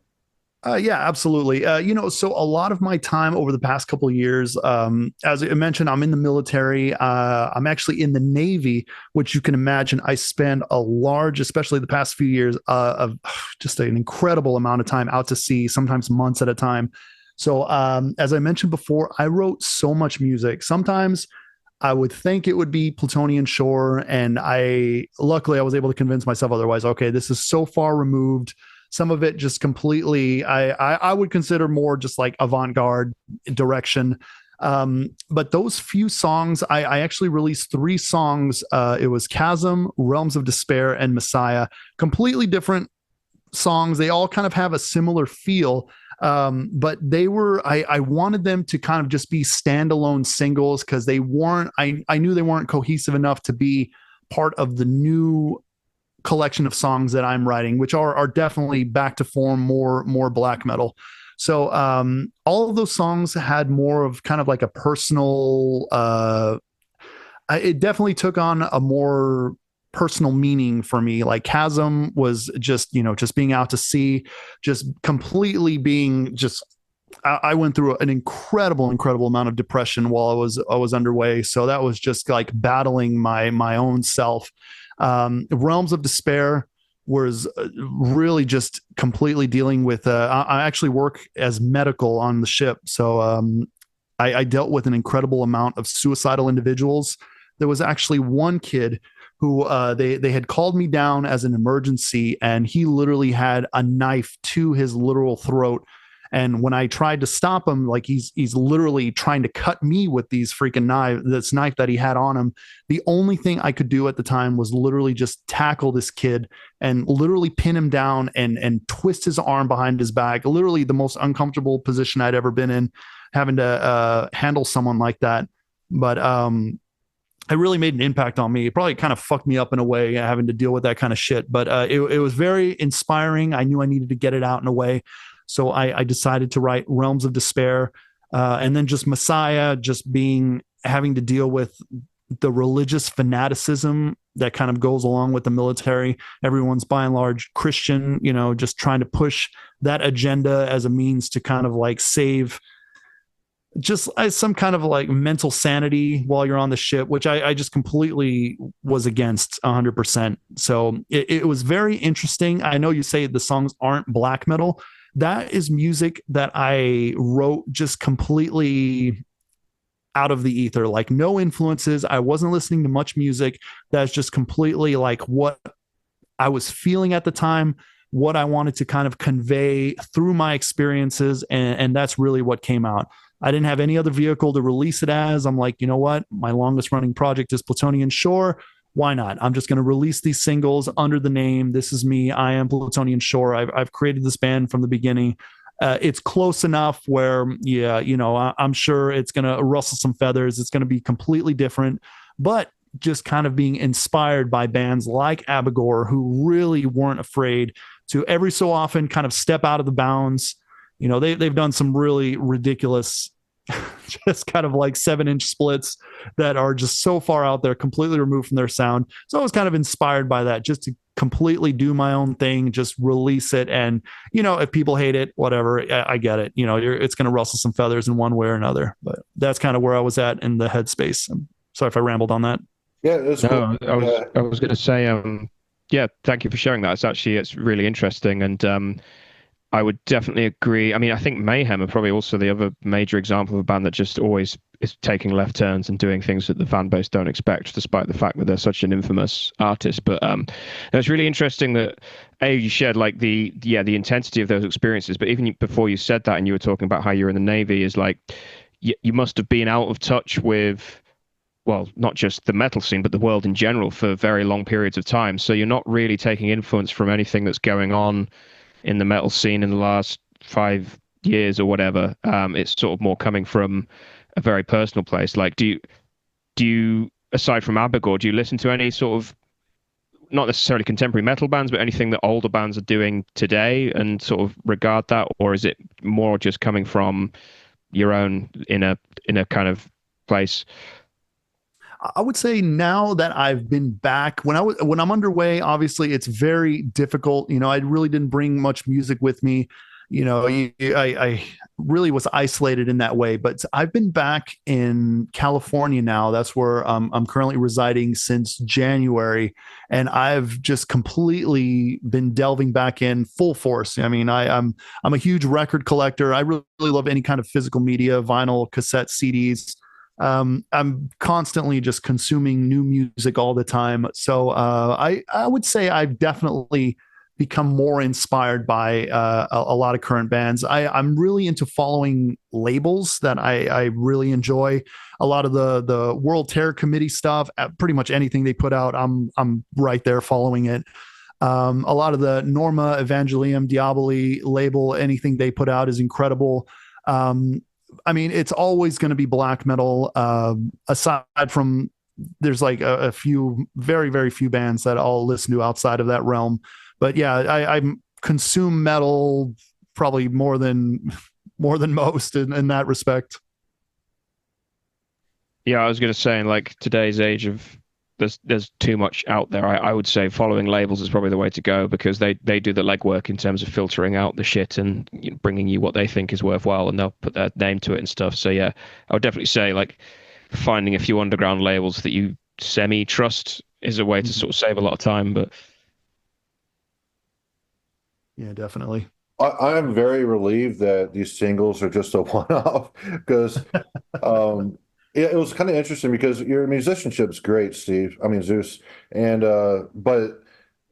Yeah, absolutely. So a lot of my time over the past couple of years, as I mentioned, I'm in the military. I'm actually in the Navy, which you can imagine I spend a large, especially the past few years, of just an incredible amount of time out to sea, sometimes months at a time. So, as I mentioned before, I wrote so much music. Sometimes I would think it would be Plutonian Shore, and luckily I was able to convince myself otherwise. Okay, this is so far removed. Some of it just completely, I would consider more just like avant-garde direction. But those few songs, I actually released 3 songs. It was Chasm, Realms of Despair, and Messiah. Completely different songs. They all kind of have a similar feel. But I wanted them to kind of just be standalone singles because I knew they weren't cohesive enough to be part of the new collection of songs that I'm writing, which are definitely back to form, more black metal. So all of those songs had more of kind of like a personal. It definitely took on a more personal meaning for me. Like Chasm was just being out to sea, just completely being just. I went through an incredible amount of depression while I was underway. So that was just like battling my own self. Realms of Despair was really just completely dealing with. I actually work as medical on the ship, so I dealt with an incredible amount of suicidal individuals. There was actually one kid who they had called me down as an emergency, and he literally had a knife to his literal throat. And when I tried to stop him, like he's literally trying to cut me with this knife that he had on him. The only thing I could do at the time was literally just tackle this kid and literally pin him down and twist his arm behind his back. Literally the most uncomfortable position I'd ever been in, having to handle someone like that. But it really made an impact on me. It probably kind of fucked me up in a way, having to deal with that kind of shit. But it was very inspiring. I knew I needed to get it out in a way. So I decided to write Realms of Despair, and then just Messiah, just having to deal with the religious fanaticism that kind of goes along with the military. Everyone's by and large Christian, just trying to push that agenda as a means to kind of like save just some kind of like mental sanity while you're on the ship, which I just completely was against 100%. So it was very interesting. I know you say the songs aren't black metal. That is music that I wrote just completely out of the ether, like no influences. I wasn't listening to much music. That's just completely like what I was feeling at the time, what I wanted to kind of convey through my experiences. And that's really what came out. I didn't have any other vehicle to release it as. I'm like, you know what? My longest running project is Plutonian Shore. Why not? I'm just going to release these singles under the name. This is me. I am Plutonian Shore. I've created this band from the beginning. It's close enough where, yeah, I'm sure it's going to rustle some feathers. It's going to be completely different, but just kind of being inspired by bands like Abigor, who really weren't afraid to every so often kind of step out of the bounds. They've done some really ridiculous, just kind of like 7-inch splits that are just so far out there, completely removed from their sound. So I was kind of inspired by that, just to completely do my own thing, just release it. And, if people hate it, whatever, I get it. It's going to rustle some feathers in one way or another. But that's kind of where I was at in the headspace. I'm sorry if I rambled on that. Yeah, it's cool. No, I was going to say, yeah, thank you for sharing that. It's really interesting, and I would definitely agree. I mean, I think Mayhem are probably also the other major example of a band that just always is taking left turns and doing things that the fan base don't expect, despite the fact that they're such an infamous artist. But it's really interesting that you shared like the intensity of those experiences. But even before you said that, and you were talking about how you're in the Navy, is like you must have been out of touch with, well, not just the metal scene, but the world in general for very long periods of time. So you're not really taking influence from anything that's going on in the metal scene in the last 5 years or whatever. It's sort of more coming from a very personal place. Like, do you, aside from Abigor, do you listen to any sort of, not necessarily contemporary metal bands, but anything that older bands are doing today and sort of regard that? Or is it more just coming from your own inner kind of place? I would say now that I've been back, when I'm underway, obviously it's very difficult. I really didn't bring much music with me. I really was isolated in that way. But I've been back in California now. That's where I'm currently residing since January, and I've just completely been delving back in full force. I mean, I'm a huge record collector. I really love any kind of physical media, vinyl, cassette, CDs. I'm constantly just consuming new music all the time. So I would say I've definitely become more inspired by a lot of current bands. I'm really into following labels that I really enjoy. A lot of the World Terror Committee stuff, pretty much anything they put out, I'm right there following it. A lot of the Norma Evangelium Diaboli label, anything they put out is incredible. I mean, it's always going to be black metal. Aside from, there's like a few, very, very few bands that I'll listen to outside of that realm. But yeah, I consume metal probably more than most in that respect. Yeah, I was going to say, in like today's age of there's too much out there. I would say following labels is probably the way to go, because they do the legwork in terms of filtering out the shit and bringing you what they think is worthwhile, and they'll put their name to it and stuff. So yeah, I would definitely say like finding a few underground labels that you semi trust is a way to sort of save a lot of time. But Yeah, definitely. I am very relieved that these singles are just a one-off because yeah, it was kind of interesting because your musicianship's great, Steve. I mean, Zeus, and but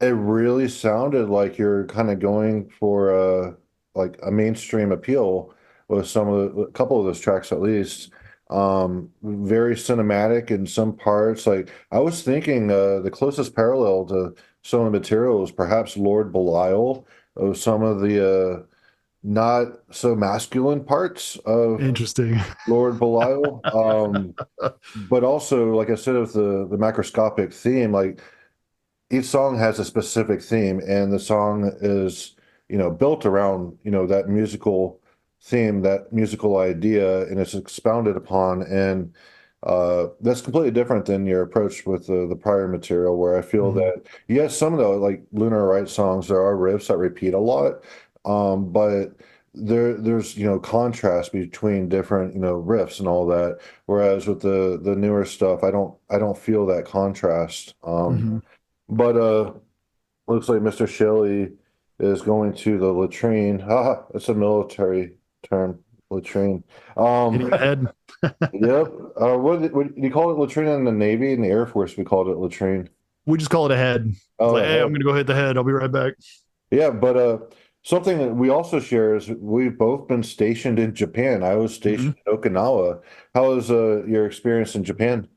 it really sounded like you're kind of going for like a mainstream appeal with a couple of those tracks at least. Very cinematic in some parts. Like I was thinking, the closest parallel to some of the material is perhaps Lord Belial of some of the not so masculine parts of Interesting. Lord Belial. But also, like I said, with the macroscopic theme, like each song has a specific theme, and the song is, built around, that musical theme, that musical idea, and it's expounded upon. And that's completely different than your approach with the prior material, where I feel Mhm. that, yes, some of the like Lunar Right songs, there are riffs that repeat a lot, but there's contrast between different riffs and all that. Whereas with the newer stuff, I don't feel that contrast. Mhm. But looks like Mr. Shelley is going to the latrine. Ah, it's a military term, latrine. Hitting the head. Yep. What do you call it, latrine in the Navy? In the Air Force, we called it latrine. We just call it a head. It's Oh, like, hey, I'm head. gonna go hit the head. I'll be right back. Yeah, but something that we also share is we've both been stationed in Japan. I was stationed Mhm. in Okinawa. How was your experience in Japan?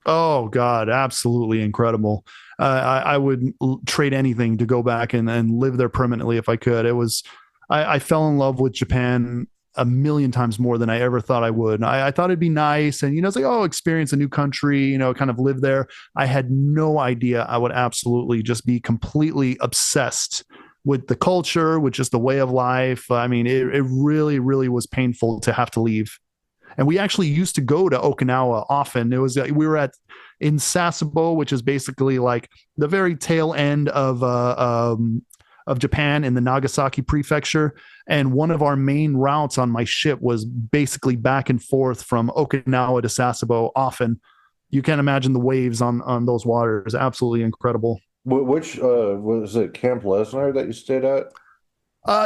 Oh God, absolutely incredible. I would trade anything to go back and live there permanently if I could. It was I fell in love with Japan a million times more than I ever thought I would. I thought it'd be nice, and it's like, oh, experience a new country, kind of live there. I had no idea I would absolutely just be completely obsessed with the culture, with just the way of life. I mean, it really, really was painful to have to leave. And we actually used to go to Okinawa often. It was we were at in Sasebo, which is basically like the very tail end of Japan in the Nagasaki prefecture. And one of our main routes on my ship was basically back and forth from Okinawa to Sasebo often. You can't imagine the waves on those waters. Absolutely incredible. Which was it, Camp Lesnar that you stayed at?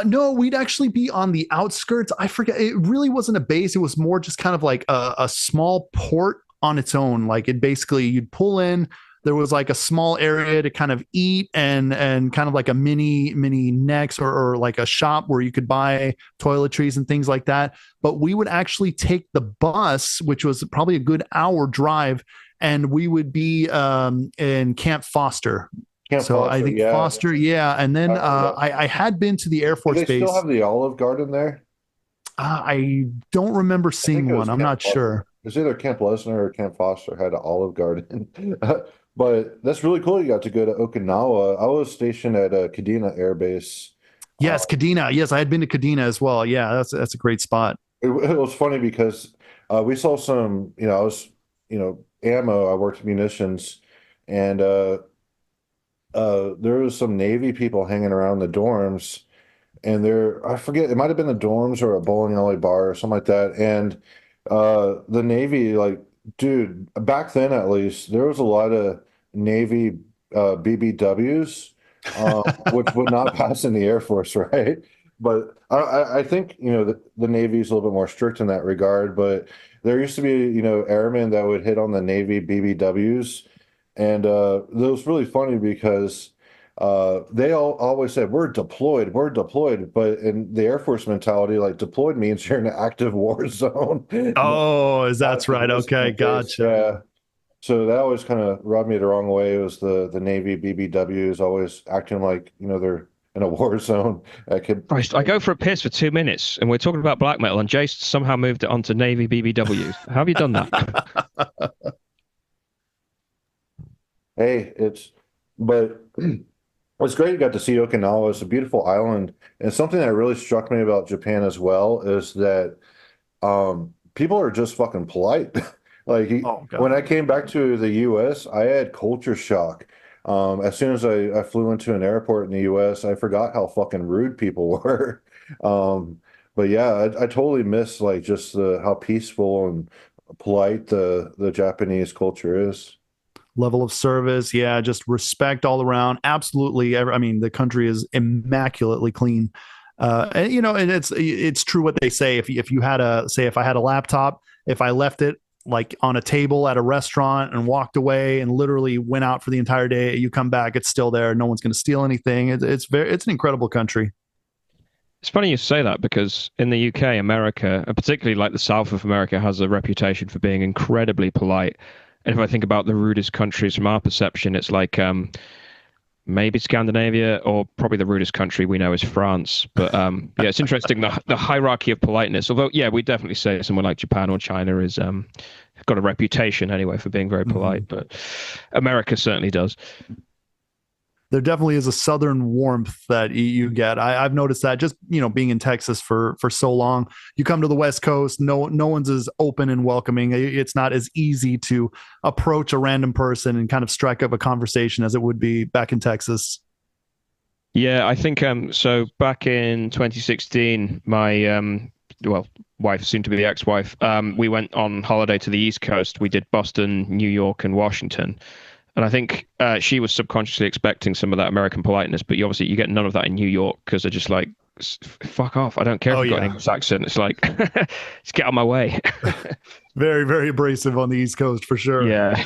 No, we'd actually be on the outskirts. I forget. It really wasn't a base. It was more just kind of like a small port on its own. Like it basically, you'd pull in. There was like a small area to kind of eat and kind of like a mini Nex or like a shop where you could buy toiletries and things like that. But we would actually take the bus, which was probably a good hour drive, and we would be in Camp Foster. Camp So I Foster, think yeah. Foster, yeah. And I then remember that. I had been to the Air Do Force they still Base. have the Olive Garden there? I don't remember I think seeing it one. was I'm Camp not Foster. sure. It's either Camp Lesnar or Camp Foster had an Olive Garden. But that's really cool. You got to go to Okinawa. I was stationed at Kadena Air Base. Uh, Yes, Kadena. Yes, I had been to Kadena as well. Yeah, that's a great spot. it was funny because we saw some, I was, ammo. I worked munitions, and there was some Navy people hanging around the dorms, and I forget, it might have been the dorms or a bowling alley bar or something like that. And the Navy, like, dude, back then at least, there was a lot of Navy BBWs, which would not pass in the Air Force, right? But I think, the Navy is a little bit more strict in that regard. But there used to be, airmen that would hit on the Navy BBWs. And it was really funny because they all always said, we're deployed. But in the Air Force mentality, like deployed means you're in an active war zone, Oh, is not that's just right? visiting a Okay, base. gotcha. Yeah. So that always kind of rubbed me the wrong way. It was the Navy BBWs always acting like, they're in a war zone. I could, Christ, I go for a piss for 2 minutes, and we're talking about black metal, and Jace somehow moved it onto Navy BBWs. How have you done that? hey, but it's great you got to see Okinawa. It's a beautiful island. And something that really struck me about Japan as well is that people are just fucking polite. Like Oh when God. I came back to the US, I had culture shock. As soon as I flew into an airport in the US, I forgot how fucking rude people were. But yeah, I totally miss like just how peaceful and polite the Japanese culture is. Level of service, yeah, just respect all around. Absolutely. I mean, the country is immaculately clean. And, and it's true what they say. If you had if I had a laptop, if I left it like on a table at a restaurant and walked away and literally went out for the entire day, you come back, it's still there. No one's going to steal anything. It's an incredible country. It's funny you say that because in the UK, America, and particularly like the South of America, has a reputation for being incredibly polite. And if I think about the rudest countries from our perception, it's like maybe Scandinavia, or probably the rudest country we know is France. But yeah, it's interesting the hierarchy of politeness. Although, yeah, we definitely say somewhere like Japan or China is got a reputation anyway for being very Mhm. polite, but America certainly does. There definitely is a southern warmth that you get. I've noticed that just being in Texas for so long. You come to the West Coast, no one's as open and welcoming. It's not as easy to approach a random person and kind of strike up a conversation as it would be back in Texas. Yeah, I think so back in 2016, my well, wife, soon to be ex-wife, we went on holiday to the East Coast. We did Boston, New York, and Washington. And I think she was subconsciously expecting some of that American politeness, but you get none of that in New York because they're just like, fuck off. I don't care if Oh you've got an yeah, English accent. It's like, just get out of my way. very very abrasive on the East Coast for sure. Yeah.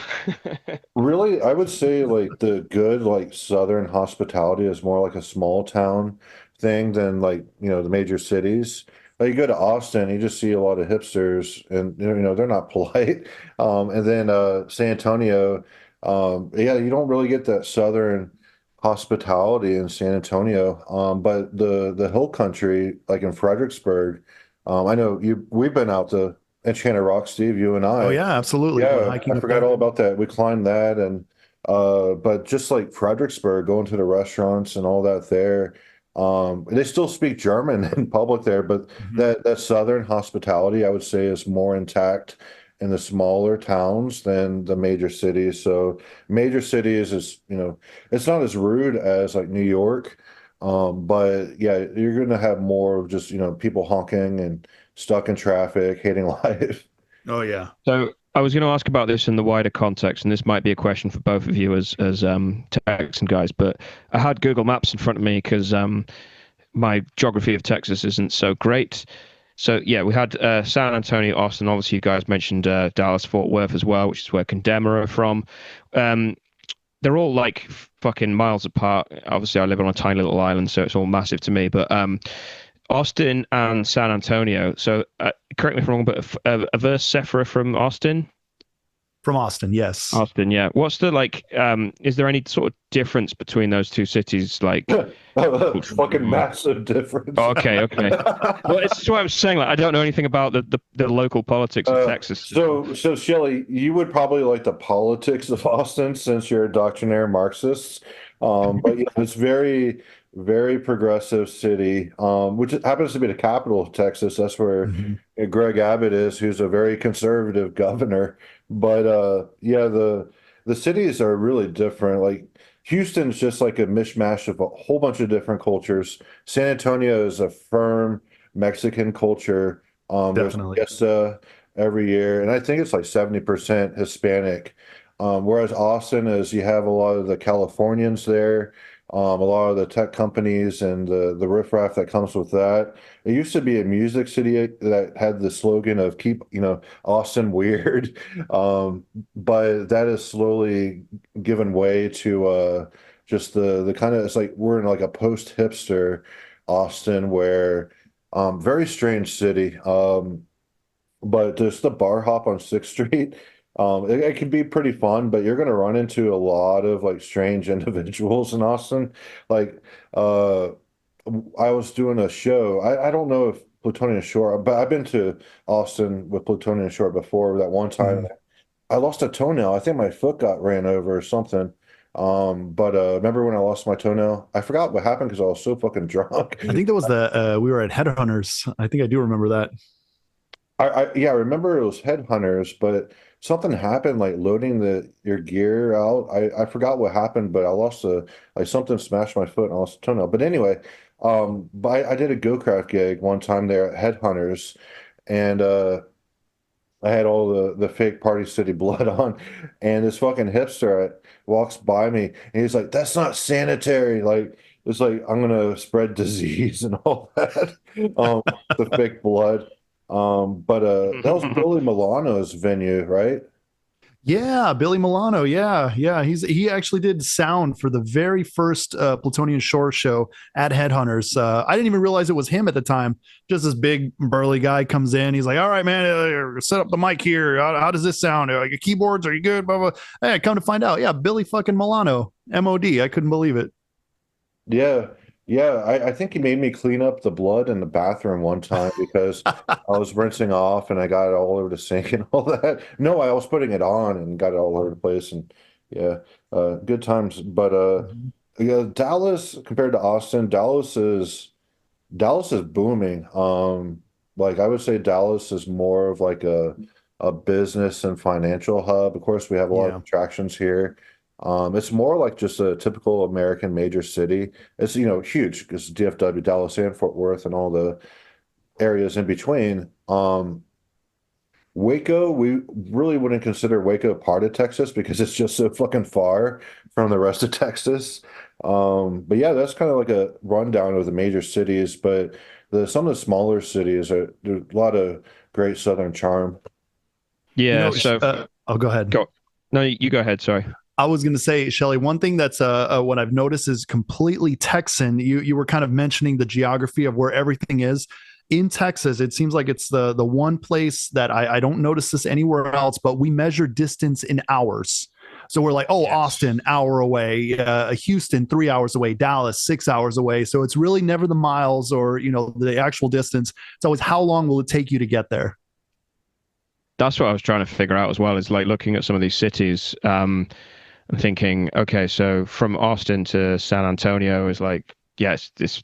Really, I would say like the good like Southern hospitality is more like a small town thing than like, the major cities. Like you go to Austin, you just see a lot of hipsters and they're not polite. And then San Antonio, yeah, you don't really get that Southern hospitality in San Antonio. But the hill country, like in Fredericksburg, I know we've been out to Enchanted Rock, Steve, you and Oh I. yeah, absolutely. Went Yeah, I hiking up forgot there. all about that. We climbed that and but just like Fredericksburg, going to the restaurants and all that there. They still speak German in public there, but Mhm. that southern hospitality, I would say, is more intact in the smaller towns than the major cities. So major cities is, it's not as rude as like New York. But yeah, you're gonna have more of just, people honking and stuck in traffic, hating life. Oh yeah. So I was going to ask about this in the wider context, and this might be a question for both of you as Texan guys. But I had Google Maps in front of me because my geography of Texas isn't so great. So yeah, we had San Antonio, Austin. Obviously, you guys mentioned Dallas, Fort Worth as well, which is where Condemnor are from. Um, they're all like fucking miles apart. Obviously, I live on a tiny little island, so it's all massive to me. But Austin and San Antonio. So correct me if I'm wrong, but Averse Sephora from Austin. From Austin, yes. Austin, yeah. What's the like? Is there any sort of difference between those two cities? Like, Fucking massive difference. oh, okay, okay. Well, it's just what I was saying. Like, I don't know anything about the local politics of Texas. So Shelly, you would probably like the politics of Austin since you're a doctrinaire Marxist. But yeah, it's very progressive city, which happens to be the capital of Texas. That's where Mhm. Greg Abbott is, who's a very conservative governor. But yeah, the cities are really different. Like Houston's just like a mishmash of a whole bunch of different cultures. San Antonio is a firm Mexican culture. There's Definitely. fiesta every year, and I think it's like 70% Hispanic. Whereas Austin is you have a lot of the Californians there, a lot of the tech companies and the riffraff that comes with that. It used to be a music city that had the slogan of keep, Austin weird. But that is slowly given way to just the kind of it's like we're in like a post-hipster Austin where very strange city. But just the bar hop on Sixth Street, it can be pretty fun, but you're going to run into a lot of like strange individuals in Austin. Like, uh, I was doing a show. I don't know if Plutonian Shore, but I've been to Austin with Plutonian Shore before. That one time Mhm. I lost a toenail. I think my foot got ran over or something. But remember when I lost my toenail? I forgot what happened because I was so fucking drunk. I think that was the we were at Headhunters. I think I do remember that. Yeah, I remember it was headhunters, but something happened like loading the your gear out. I forgot what happened, but I lost a like something smashed my foot and I lost a toenail. But anyway, but I did a go-kart gig one time there at Headhunters, and I had all the fake Party City blood on, and this fucking hipster walks by me, and he's like, "That's not sanitary." Like it's like I'm gonna spread disease and all that. The fake blood. But that was Billy Milano's venue, right? Yeah, Billy Milano. Yeah, yeah. He actually did sound for the very first Plutonian Shore show at Headhunters. I didn't even realize it was him at the time. Just this big burly guy comes in. He's like, "All right, man, set up the mic here. How does this sound? Like your keyboards? Are you good?" Blah blah. Hey, come to find out, yeah, Billy fucking Milano, MOD. I couldn't believe it. Yeah, yeah. I think he made me clean up the blood in the bathroom one time because I was rinsing off and I got it all over the sink and all that. No, I was putting it on and got it all over the place and yeah, good times. But Mhm. yeah, Dallas compared to Austin, Dallas is booming. Like I would say Dallas is more of like a business and financial hub. Of course, we have a lot of Yeah. attractions here. It's more like just a typical American major city. It's, huge because DFW, Dallas and Fort Worth and all the areas in between. Waco, we really wouldn't consider Waco part of Texas because it's just so fucking far from the rest of Texas. But yeah, that's kind of like a rundown of the major cities. But some of the smaller cities are there's a lot of great Southern charm. You Yeah. know, So oh, go ahead. go. No, you go ahead. Sorry. I was going to say, Shelly, one thing that's what I've noticed is completely Texan. You were kind of mentioning the geography of where everything is in Texas. It seems like it's the one place that I don't notice this anywhere else, but we measure distance in hours. So we're like, oh, Yes. Austin, hour away, Houston, 3 hours away, Dallas, 6 hours away. So it's really never the miles or, the actual distance. It's always how long will it take you to get there? That's what I was trying to figure out as well, is like looking at some of these cities, and thinking, okay, so from Austin to San Antonio is like, yes, this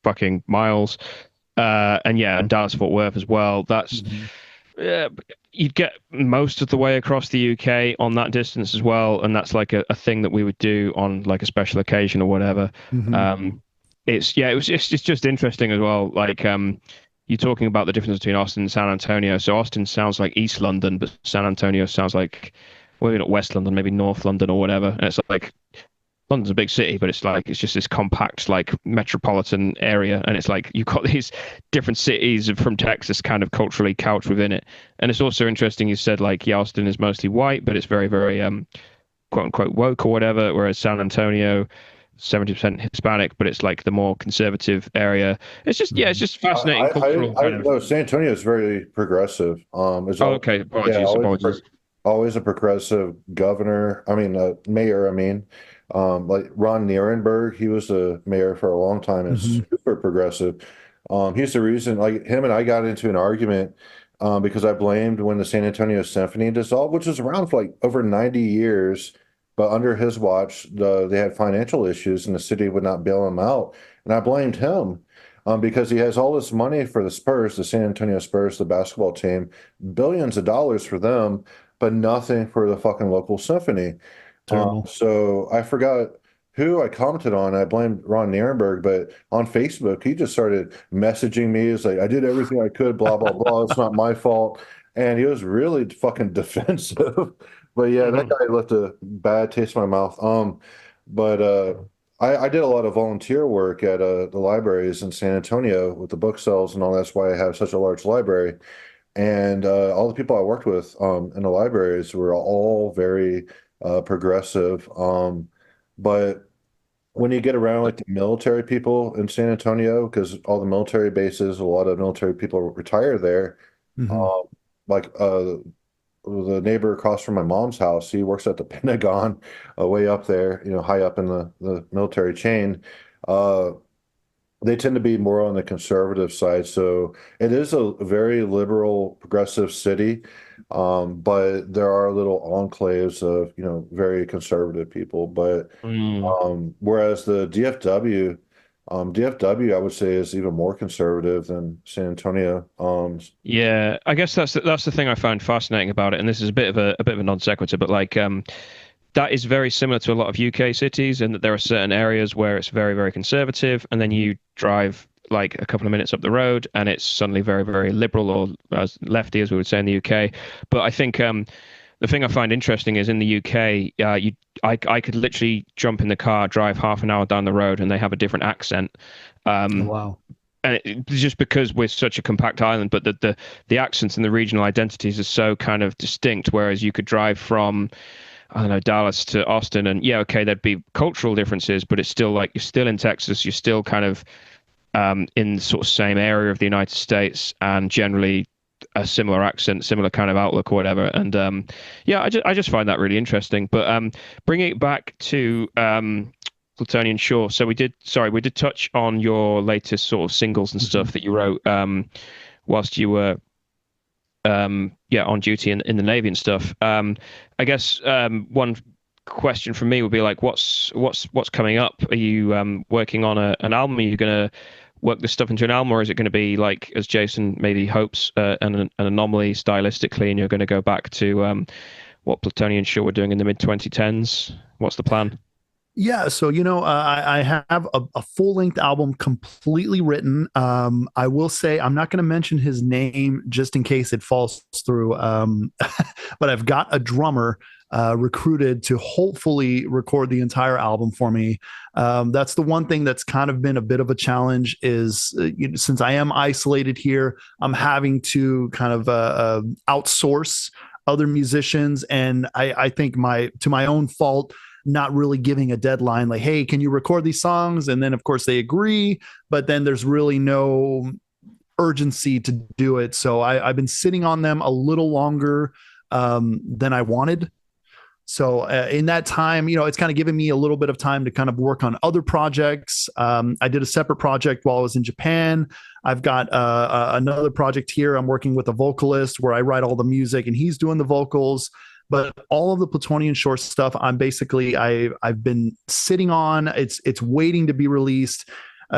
fucking miles. And yeah, and Dallas Fort Worth as well. That's Mm-hmm. you'd get most of the way across the UK on that distance as well, and that's like a thing that we would do on like a special occasion or whatever. Mm-hmm. It's just interesting as well. Like you're talking about the difference between Austin and San Antonio. So Austin sounds like East London, but San Antonio sounds like, well, maybe not West London, maybe North London or whatever. And it's like London's a big city, but it's like it's just this compact, like metropolitan area, and it's like you've got these different cities from Texas kind of culturally couched within it. And it's also interesting you said like, yeah, Austin is mostly white, but it's very, very quote unquote woke or whatever, whereas San Antonio 70% Hispanic, but it's like the more conservative area. It's just yeah, it's Mm-hmm. just fascinating cultural kind of. No, San Antonio is very progressive. It's Oh, all, okay, yeah, apologies. always a progressive governor. I mean, mayor. I mean, like Ron Nierenberg, he was the mayor for a long time and Mm-hmm. super progressive. He's the reason, like him and I got into an argument because I blamed when the San Antonio Symphony dissolved, which was around for like over 90 years. But under his watch, they had financial issues and the city would not bail them out. And I blamed him because he has all this money for the Spurs, the San Antonio Spurs, the basketball team, billions of dollars for them, but nothing for the fucking local symphony. Terrible. So I forgot who I commented on. I blamed Ron Nierenberg, but on Facebook, he just started messaging me. It's like, I did everything I could, blah, blah, blah. It's not my fault. And he was really fucking defensive. But yeah, that Mhm. guy left a bad taste in my mouth. But I did a lot of volunteer work at the libraries in San Antonio with the book sales and all. That's why I have such a large library. And all the people I worked with in the libraries were all very progressive. But when you get around like the military people in San Antonio, because all the military bases, a lot of military people retire there. Mm-hmm. Um, like the neighbor across from my mom's house, he works at the Pentagon, way up there, high up in the military chain. Uh, they tend to be more on the conservative side. So it is a very liberal, progressive city, but there are little enclaves of, very conservative people. But Mm. whereas the DFW, I would say, is even more conservative than San Antonio. Yeah, I guess that's the thing I found fascinating about it, and this is a bit of a non sequitur, but like that is very similar to a lot of UK cities in that there are certain areas where it's very, very conservative, and then you drive like a couple of minutes up the road and it's suddenly very, very liberal or as lefty, as we would say in the UK. But I think the thing I find interesting is in the UK, I could literally jump in the car, drive half an hour down the road, and they have a different accent. Oh, Um, wow. and just because we're such a compact island, but the accents and the regional identities are so kind of distinct. Whereas you could drive from, I don't know, Dallas to Austin, and yeah, okay, there'd be cultural differences, but it's still like you're still in Texas, you're still kind of in the sort of same area of the United States, and generally a similar accent, similar kind of outlook or whatever. And yeah, I just find that really interesting. But bringing it back to Plutonian Shore. So we did touch on your latest sort of singles and Mm-hmm. stuff that you wrote whilst you were yeah, on duty in the Navy and stuff. I guess one question from me would be like, what's coming up? Are you working on an album? Are you gonna work this stuff into an album, or is it going to be like, as Jason maybe hopes, an anomaly stylistically, and you're going to go back to what Plutonian Shore were doing in the mid 2010s? What's the plan? Yeah, so I have a full length album completely written. I will say I'm not going to mention his name just in case it falls through. But I've got a drummer recruited to hopefully record the entire album for me. That's the one thing that's kind of been a bit of a challenge is since I am isolated here, I'm having to kind of outsource other musicians, and I think to my own fault not really giving a deadline like, hey, can you record these songs? And then of course they agree, but then there's really no urgency to do it. So I've been sitting on them a little longer than I wanted. So in that time, it's kind of given me a little bit of time to kind of work on other projects. I did a separate project while I was in Japan. I've got another project here. I'm working with a vocalist where I write all the music and he's doing the vocals. But all of the Plutonian Shore stuff, I've been sitting on. It's waiting to be released.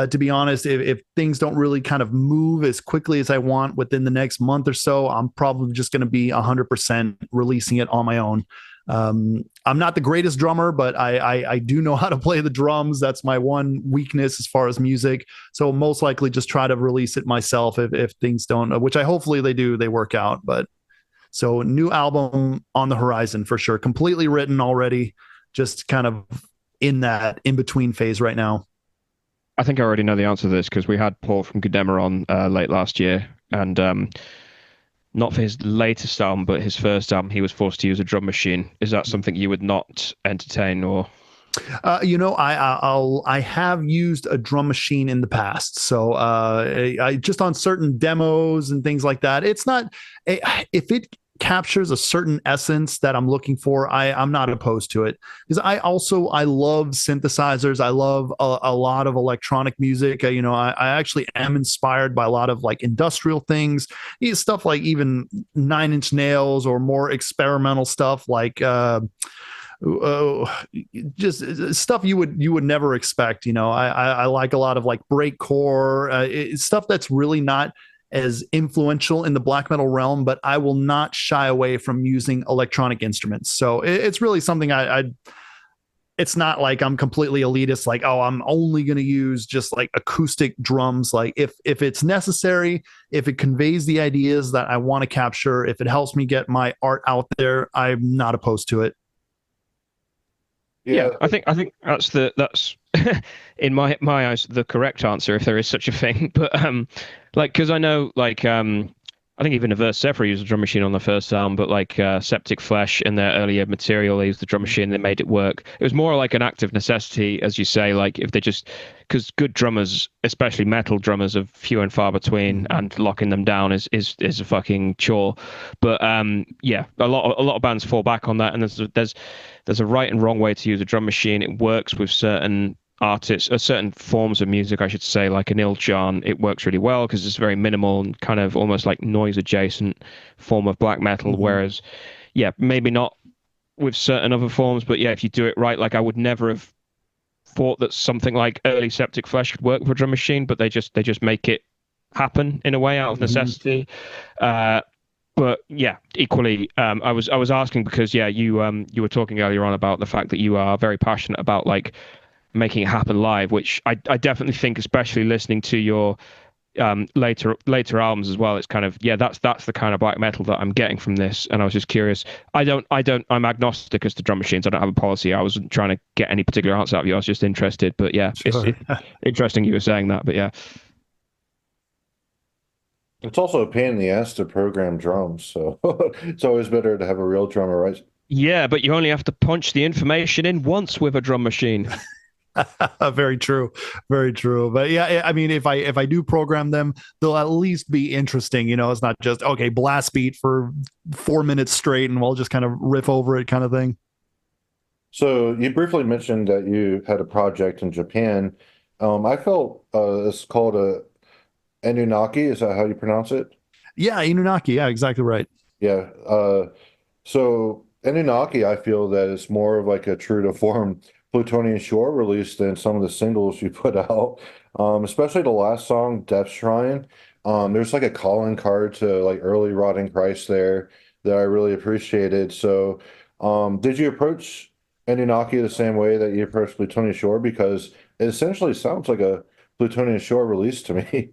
To be honest, if things don't really kind of move as quickly as I want within the next month or so, I'm probably just going to be 100% releasing it on my own. I'm not the greatest drummer, but I do know how to play the drums. That's my one weakness as far as music. So most likely just try to release it myself if things don't, which I hopefully they work out. But so new album on the horizon for sure. Completely written already, just kind of in that in between phase right now. I think I already know the answer to this because we had Paul from Gudema on late last year, and not for his latest album, but his first album, he was forced to use a drum machine. Is that something you would not entertain, or? I have used a drum machine in the past, so I just on certain demos and things like that. It's not if it captures a certain essence that I'm looking for, I'm not opposed to it because I love synthesizers. I love a lot of electronic music. I actually am inspired by a lot of like industrial things, stuff like even Nine Inch Nails or more experimental stuff like just stuff you would never expect. I like a lot of like breakcore, stuff that's really not as influential in the black metal realm, but I will not shy away from using electronic instruments. So it's really something it's not like I'm completely elitist, like, oh, I'm only going to use just like acoustic drums. Like if it's necessary, if it conveys the ideas that I want to capture, if it helps me get my art out there, I'm not opposed to it. Yeah, I think that's in my eyes the correct answer if there is such a thing. But like because I know like I think even Averse Zephyr used a drum machine on the first album, but like Septic Flesh in their earlier material, they used the drum machine and they made it work. It was more like an act of necessity, as you say, like if they just because good drummers, especially metal drummers, are few and far between, and locking them down is a fucking chore. But yeah, a lot of bands fall back on that, and there's a right and wrong way to use a drum machine. It works with certain artists, or certain forms of music, I should say, like an Iljan. It works really well because it's very minimal and kind of almost like noise adjacent form of black metal. Whereas, yeah, maybe not with certain other forms, but yeah, if you do it right, like I would never have thought that something like early Septic Flesh could work with a drum machine, but they just make it happen in a way out of necessity. But yeah, equally, I was asking because yeah, you were talking earlier on about the fact that you are very passionate about like making it happen live, which I definitely think, especially listening to your later albums as well, it's kind of yeah, that's the kind of black metal that I'm getting from this. And I was just curious. I'm agnostic as to drum machines. I don't have a policy. I wasn't trying to get any particular answer out of you. I was just interested. But yeah, Sure. it's interesting you were saying that. But yeah. It's also a pain in the ass to program drums, so it's always better to have a real drummer, right? Yeah, but you only have to punch the information in once with a drum machine. Very true, very true. But yeah, I mean, if I do program them, they'll at least be interesting. It's not just okay, blast beat for 4 minutes straight, and we'll just kind of riff over it, kind of thing. So you briefly mentioned that you had a project in Japan. I felt it's called a Anunnaki. Is that how you pronounce it? Yeah, Inunaki. Yeah, exactly right. Yeah. So Anunnaki, I feel that it's more of like a true to form Plutonian Shore release than some of the singles you put out. Especially the last song, Death Shrine. There's like a calling card to like early Rotting Christ there that I really appreciated. So, did you approach Anunnaki the same way that you approached Plutonian Shore? Because it essentially sounds like a Plutonian Shore release to me.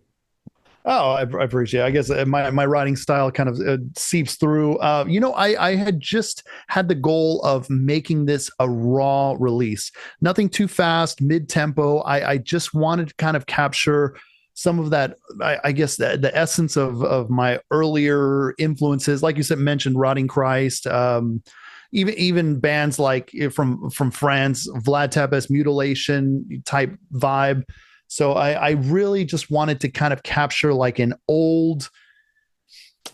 Oh, I appreciate it. I guess my writing style kind of seeps through. I had just had the goal of making this a raw release, nothing too fast, mid tempo. I just wanted to kind of capture some of that, I guess, the essence of my earlier influences, like you said, mentioned Rotting Christ. Even bands like from France, Vlad Tepes, Mutilation type vibe. So I really just wanted to kind of capture like an old,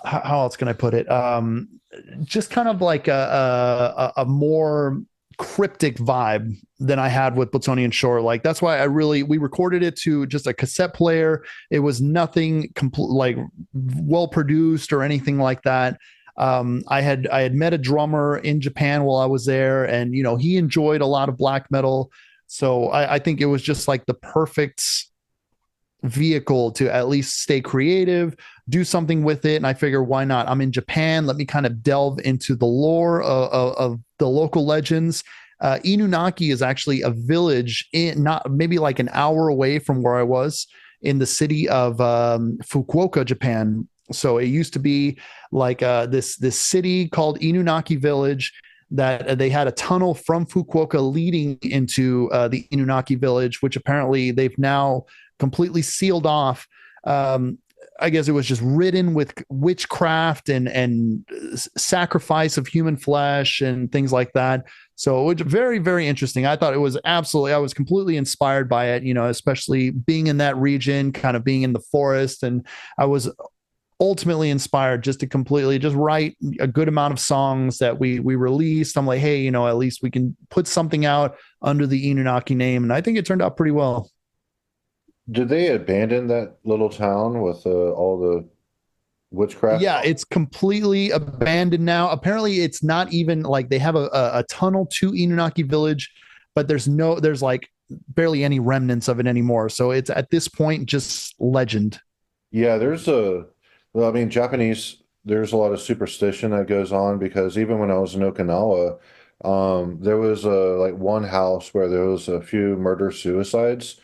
how else can I put it? Just kind of like a more cryptic vibe than I had with Plutonian Shore. Like that's why we recorded it to just a cassette player. It was nothing like well produced or anything like that. I had met a drummer in Japan while I was there, and he enjoyed a lot of black metal. So I think it was just like the perfect vehicle to at least stay creative, do something with it. And I figure, why not? I'm in Japan. Let me kind of delve into the lore of the local legends. Inunaki is actually a village in not maybe like an hour away from where I was in the city of Fukuoka, Japan. So it used to be like this city called Inunaki Village that they had a tunnel from Fukuoka leading into the Inunaki village, which apparently they've now completely sealed off. I guess it was just ridden with witchcraft and sacrifice of human flesh and things like that. So it was very, very interesting. I thought it was absolutely, I was completely inspired by it, especially being in that region, kind of being in the forest. And I was ultimately inspired just to completely just write a good amount of songs that we released. I'm like, hey, at least we can put something out under the Inunaki name. And I think it turned out pretty well. Did they abandon that little town with all the witchcraft? Yeah, it's completely abandoned now. Apparently, it's not even like they have a tunnel to Inunaki Village, but there's like barely any remnants of it anymore. So it's at this point just legend. Yeah, well, I mean, Japanese, there's a lot of superstition that goes on because even when I was in Okinawa, there was like one house where there was a few murder suicides,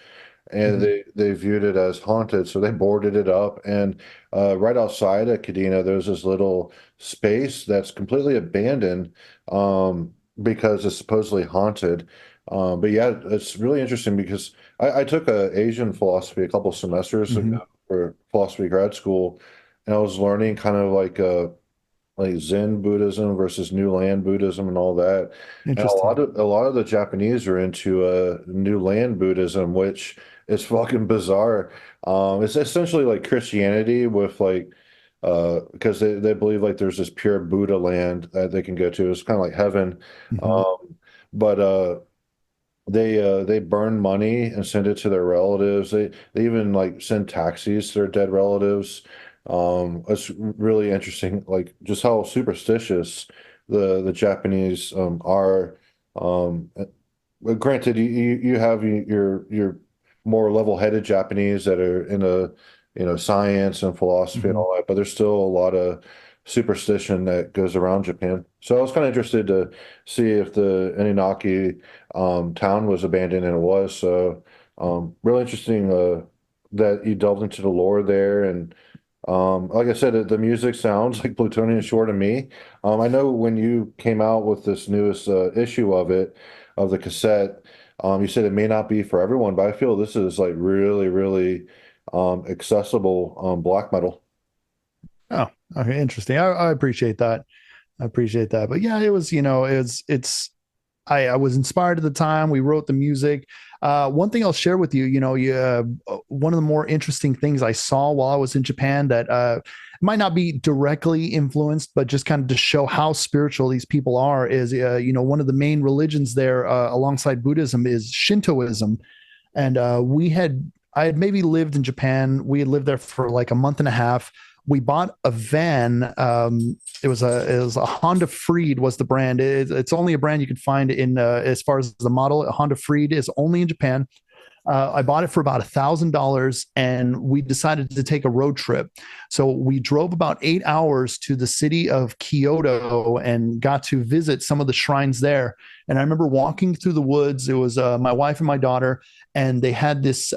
and Mhm. they viewed it as haunted, so they boarded it up. And right outside of Kadena, there's this little space that's completely abandoned because it's supposedly haunted. But yeah, it's really interesting because I took a Asian philosophy a couple semesters Mhm. ago for philosophy grad school, and I was learning kind of like Zen Buddhism versus New Land Buddhism and all that. And Interesting. a lot of the Japanese are into New Land Buddhism, which is fucking bizarre. It's essentially like Christianity with like because they believe like there's this pure Buddha land that they can go to. It's kind of like heaven. Mhm. Um, but they burn money and send it to their relatives. They even like send taxis to their dead relatives. It's really interesting, like just how superstitious the Japanese are. But granted, you have your more level-headed Japanese that are into science and philosophy and Mhm. all that, but there's still a lot of superstition that goes around Japan. So I was kind of interested to see if the Anunnaki town was abandoned, and it was. So really interesting that you delved into the lore there. And like I said, the music sounds like Plutonian Shore to me. I know when you came out with this newest issue of it, of the cassette, you said it may not be for everyone, but I feel this is like really, really accessible black metal. Oh, okay, interesting. I appreciate that. I appreciate that. But yeah, it was, I was inspired at the time. We wrote the music. One thing I'll share with you, one of the more interesting things I saw while I was in Japan that might not be directly influenced, but just kind of to show how spiritual these people are is, one of the main religions there alongside Buddhism is Shintoism. And I had maybe lived in Japan. We had lived there for like a month and a half. We bought a van. It was a Honda Freed was the brand. It's only a brand you can find in as far as the model. A Honda Freed is only in Japan. I bought it for about $1,000, and we decided to take a road trip. So we drove about 8 hours to the city of Kyoto and got to visit some of the shrines there. And I remember walking through the woods. It was my wife and my daughter, and they had this.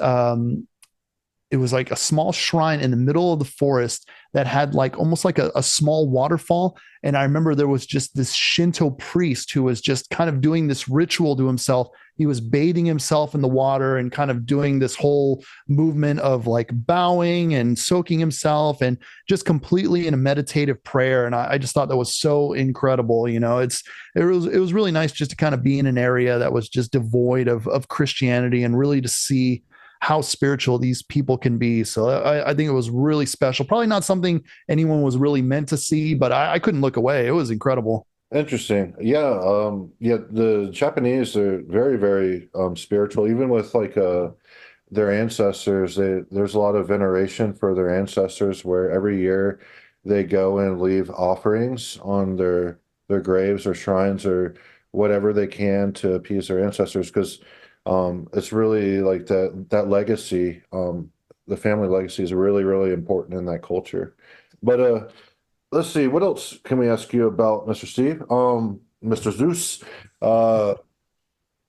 It was like a small shrine in the middle of the forest that had like almost like a small waterfall. And I remember there was just this Shinto priest who was just kind of doing this ritual to himself. He was bathing himself in the water and kind of doing this whole movement of like bowing and soaking himself and just completely in a meditative prayer. And I just thought that was so incredible. It was really nice just to kind of be in an area that was just devoid of Christianity and really to see how spiritual these people can be. So I think it was really special. Probably not something anyone was really meant to see, but I couldn't look away. It was incredible. Interesting. Yeah, yeah, the Japanese are very, very spiritual, even with like their ancestors. There's a lot of veneration for their ancestors where every year they go and leave offerings on their graves or shrines or whatever they can to appease their ancestors because it's really like that legacy, the family legacy is really, really important in that culture. But let's see, what else can we ask you about, Mr. Steve? Mr. Zeus. Uh,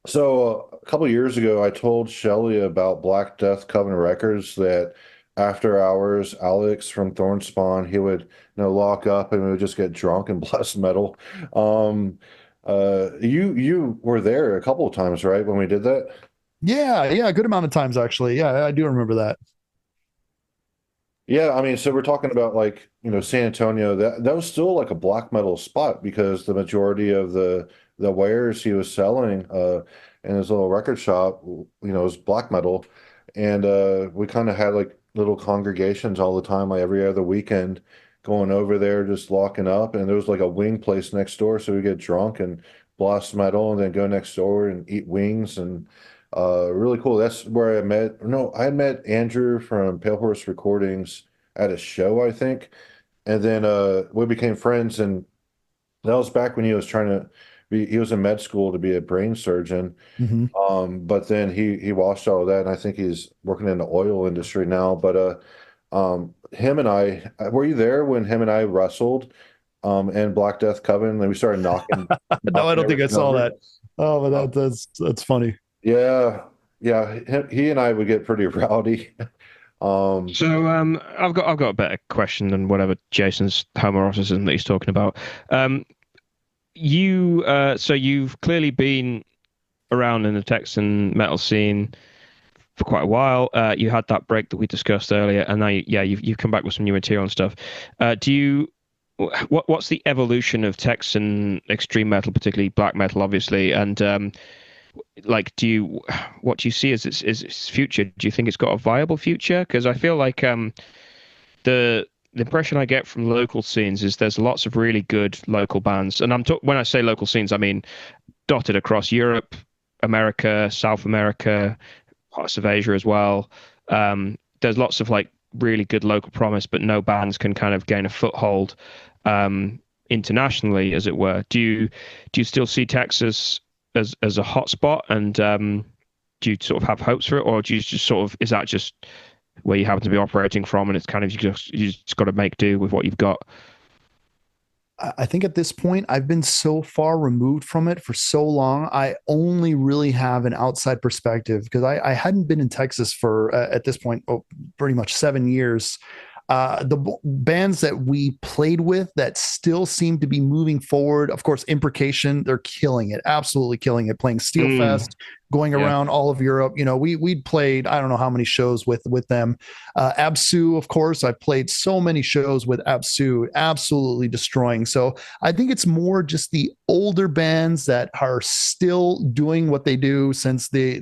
so a couple of years ago, I told Shelly about Black Death Coven Records that after hours, Alex from Thornspawn, he would, lock up and we would just get drunk and blast metal. Um, you were there a couple of times, right, when we did that? Yeah, a good amount of times actually. Yeah, I do remember that. Yeah, I mean, so we're talking about like, San Antonio, that was still like a black metal spot because the majority of the wares he was selling in his little record shop, was black metal. And we kind of had like little congregations all the time, like every other weekend, going over there, just locking up. And there was like a wing place next door, so we get drunk and blast metal and then go next door and eat wings and really cool. That's where I met, no, I met Andrew from Pale Horse Recordings at a show, I think. And then we became friends, and that was back when he was trying to he was in med school to be a brain surgeon. Mm-hmm. But then he washed all of that, and I think he's working in the oil industry now. But him and I, were you there when him and I wrestled in Black Death Coven and we started No, I knocking don't think I everything saw over? that. Oh, but Uh, that's funny. yeah, yeah, he and I would get pretty rowdy. Um, So I've got a better question than whatever Jason's homoeroticism that he's talking about. Um, so you've clearly been around in the Texan metal scene for quite a while. You had that break that we discussed earlier, and now you've come back with some new material and stuff. Do you what's the evolution of Texan extreme metal, particularly black metal, obviously, and like what do you see as its future? Do you think it's got a viable future? Because I feel like the impression I get from local scenes is there's lots of really good local bands, and when I say local scenes, I mean dotted across Europe, America, South America, parts of Asia as well. There's lots of like really good local promise, but no bands can kind of gain a foothold internationally, as it were. Do you still see Texas as a hotspot, and do you sort of have hopes for it, or do you just sort of is that just where you happen to be operating from, and it's kind of you just got to make do with what you've got? I think at this point, I've been so far removed from it for so long. I only really have an outside perspective because I hadn't been in Texas for at this point, pretty much 7 years. Bands that we played with that still seem to be moving forward. Of course, Imprecation, they're killing it, absolutely killing it, playing Steel Mm, Fest, going yeah. around all of Europe. We'd played I don't know how many shows with them. Absu, of course, I played so many shows with Absu, absolutely destroying. So I think it's more just the older bands that are still doing what they do since the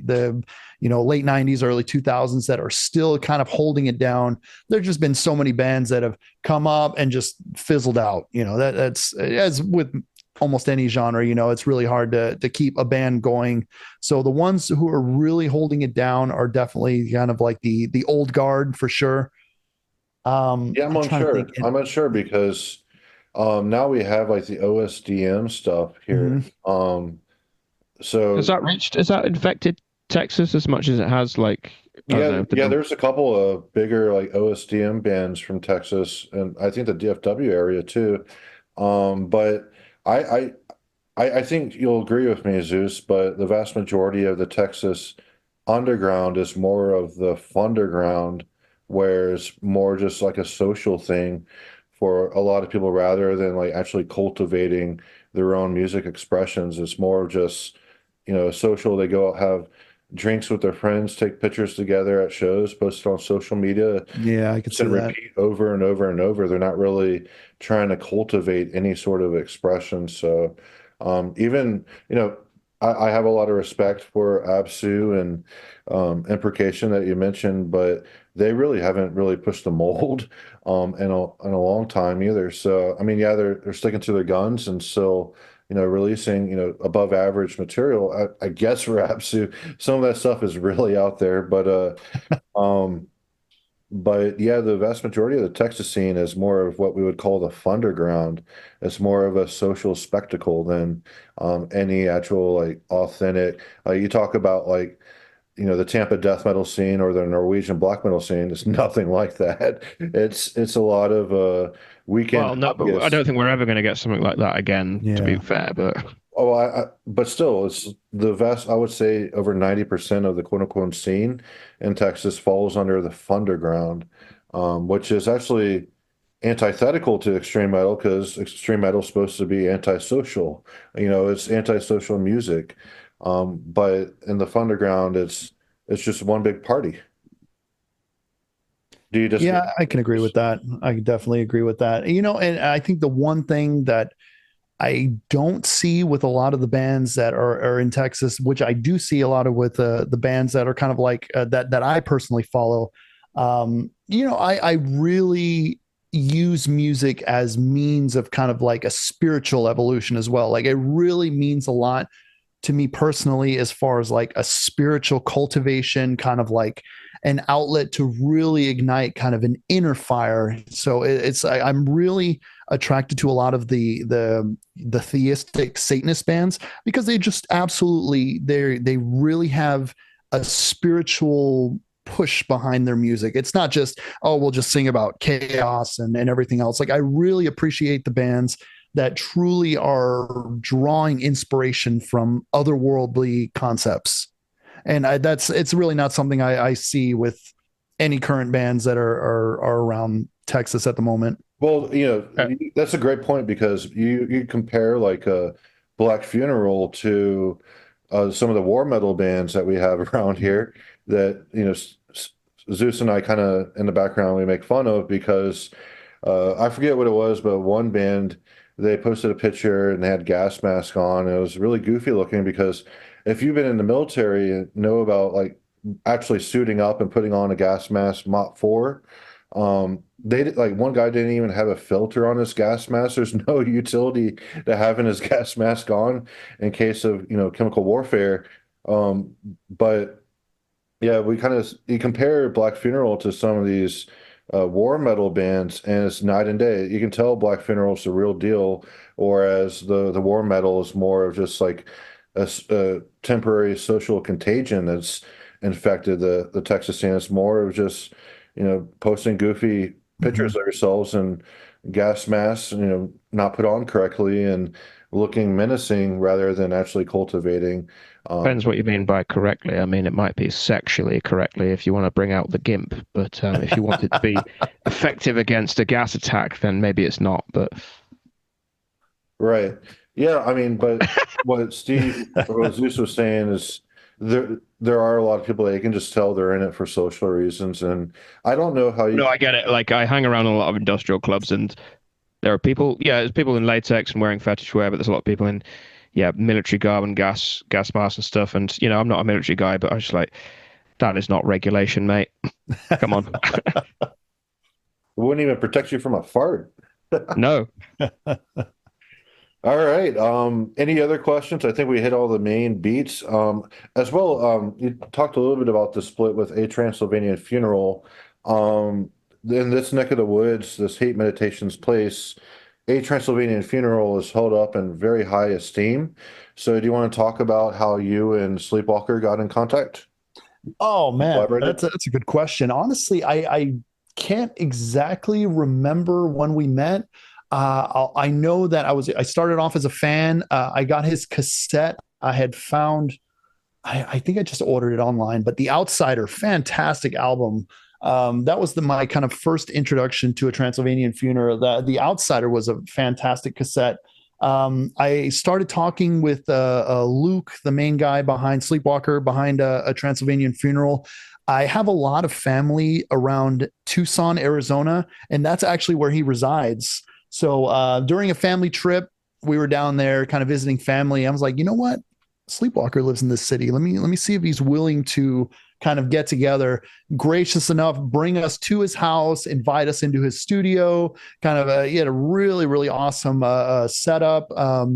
late 90s, early 2000s that are still kind of holding it down. There's just been so many bands that have come up and just fizzled out. That's as with almost any genre, it's really hard to keep a band going. So the ones who are really holding it down are definitely kind of like the old guard for sure. yeah, I'm I'm trying to unsure. think. I'm unsure because now we have like the OSDM stuff here. Mhm. Has So that infected Texas as much as it has like I don't yeah, know yeah, the there's a couple of bigger like OSDM bands from Texas and I think the DFW area too. But I, I I think you'll agree with me, Zeus, but the vast majority of the Texas underground is more of the funderground, where it's more just like a social thing for a lot of people rather than like actually cultivating their own music expressions. It's more just, social. They go out, have drinks with their friends, take pictures together at shows, post it on social media, Yeah, I could rinse see and that. repeat over and over and over. They're not really trying to cultivate any sort of expression. So even, I have a lot of respect for Absu and imprecation that you mentioned, but they really haven't really pushed the mold in a long time either. So I mean, yeah, they're sticking to their guns and still, releasing, above average material. I guess for Absu, some of that stuff is really out there, um but yeah, the vast majority of the Texas scene is more of what we would call the Funderground. It's more of a social spectacle than any actual like authentic. You talk about like the Tampa death metal scene or the Norwegian black metal scene. It's nothing like that. It's a lot of weekend Well, no, but I hobbyists. don't think we're ever going to get something like that again, to be Yeah. fair. But Oh, but still, it's the vast. I would say over 90% of the quote unquote scene in Texas falls under the Funderground, which is actually antithetical to extreme metal because extreme metal is supposed to be antisocial. It's antisocial music. But in the Underground, it's just one big party. Do you disagree? Yeah, I can agree with that. I definitely agree with that. And I think the one thing that I don't see with a lot of the bands that are in Texas, which I do see a lot of with the bands that are kind of like that I personally follow. I really use music as means of kind of like a spiritual evolution as well. Like it really means a lot to me personally as far as like a spiritual cultivation, kind of like an outlet to really ignite kind of an inner fire. So I'm really attracted to a lot of the theistic Satanist bands because they just absolutely they really have a spiritual push behind their music. It's not just, oh, we'll just sing about chaos and everything else. Like I really appreciate the bands that truly are drawing inspiration from otherworldly concepts. And it's really not something I see with any current bands that are around Texas at the moment. Well, uh, that's a great point because you compare like a Black Funeral to some of the war metal bands that we have around here that Zeus and I kind of in the background we make fun of because I forget what it was, but one band they posted a picture and they had gas mask on. It was really goofy looking because if you've been in the military and know about like actually suiting up and putting on a gas mask Mach 4. Like one guy didn't even have a filter on his gas mask. There's no utility to having his gas mask on in case of, chemical warfare. But yeah, we kind of you compare Black Funeral to some of these war metal bands, and it's night and day. You can tell Black Funeral's the real deal, whereas the war metal is more of just like a temporary social contagion that's infected the Texas scene. It's more of just posting goofy Mm-hmm. pictures of yourselves and gas masks, not put on correctly and looking menacing rather than actually cultivating. Um, depends what you mean by correctly. I mean, it might be sexually correctly if you want to bring out the gimp, but if you want it to be effective against a gas attack, then maybe it's not. But Right. Yeah, I mean, but what Steve or what Zeus was saying is there are a lot of people that you can just tell they're in it for social reasons. And I don't know how no, you I get it. Like I hang around a lot of industrial clubs, and there are people. Yeah, there's people in latex and wearing fetish wear, but there's a lot of people in military garb and gas masks and stuff. And I'm not a military guy, but I was just like, that is not regulation, mate. Come on. wouldn't even protect you from a fart. No. All right. Any other questions? I think we hit all the main beats. As well, you talked a little bit about the split with A Transylvanian Funeral. In this neck of the woods, this Hate Meditation's place, A Transylvanian Funeral is held up in very high esteem. So, do you want to talk about how you and Sleepwalker got in contact Oh and man, collaborated? that's a good question. Honestly, I can't exactly remember when we met. I know that I started off as a fan. I got his cassette. I had found. I think I just ordered it online, but The Outsider, fantastic album. That was my kind of first introduction to a Transylvanian funeral. The Outsider was a fantastic cassette. I started talking with Luke, the main guy behind Sleepwalker, behind a Transylvanian funeral. I have a lot of family around Tucson, Arizona, and that's actually where he resides. So during a family trip, we were down there kind of visiting family. I was like, you know what? Sleepwalker lives in this city. Let me see if he's willing to kind of get together. Gracious enough, bring us to his house, invite us into his studio. Kind of he had a really awesome setup. A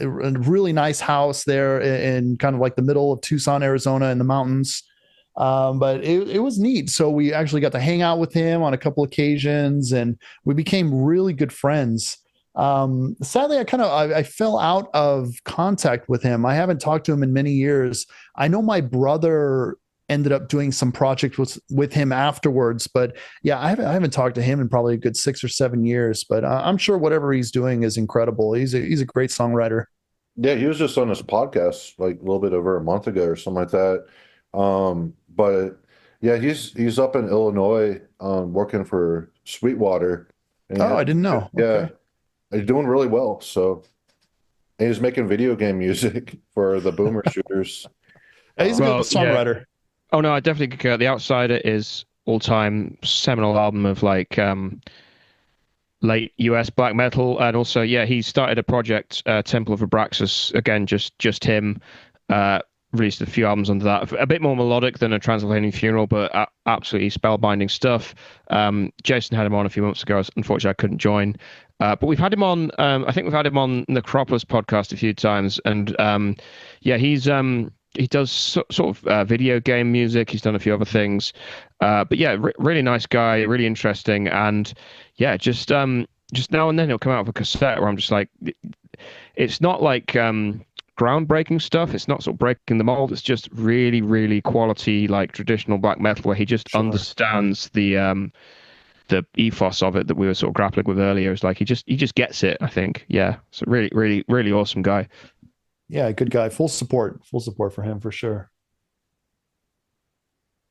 really nice house there in kind of like the middle of Tucson, Arizona, in the mountains. But it was neat. So we actually got to hang out with him on a couple occasions, and we became really good friends. Sadly, I fell out of contact with him. I haven't talked to him in many years. I know my brother ended up doing some project with him afterwards, but yeah, I haven't talked to him in probably a good 6 or 7 years. But I'm sure whatever he's doing is incredible. He's a great songwriter. Yeah, he was just on this podcast like a little bit over a month ago or something like that. But yeah, he's up in Illinois, working for Sweetwater, and Oh, I didn't know. yeah, Okay. he's doing really well. So and he's making video game music for the boomer shooters. He's a good Well, yeah. songwriter. Oh no, I definitely concur. The Outsider is all-time seminal album of like late US black metal, and also yeah, he started a project, Temple of Abraxas, again, just him. Uh, Released a few albums under that, a bit more melodic than a Transylvanian Funeral, but absolutely spellbinding stuff. Jason had him on a few months ago. Unfortunately, I couldn't join, but we've had him on. I think we've had him on Necropolis podcast a few times, and yeah, he does sort of video game music. He's done a few other things, but yeah, really nice guy, really interesting, and yeah, just now and then he'll come out with a cassette where I'm just like, it's not like groundbreaking stuff. It's not sort of breaking the mold. It's just really quality, like traditional black metal, where he just Sure. understands the ethos of it that we were sort of grappling with earlier. It's like he just gets it, I think. Yeah. So really awesome guy. Yeah, good guy. Full support for him for sure.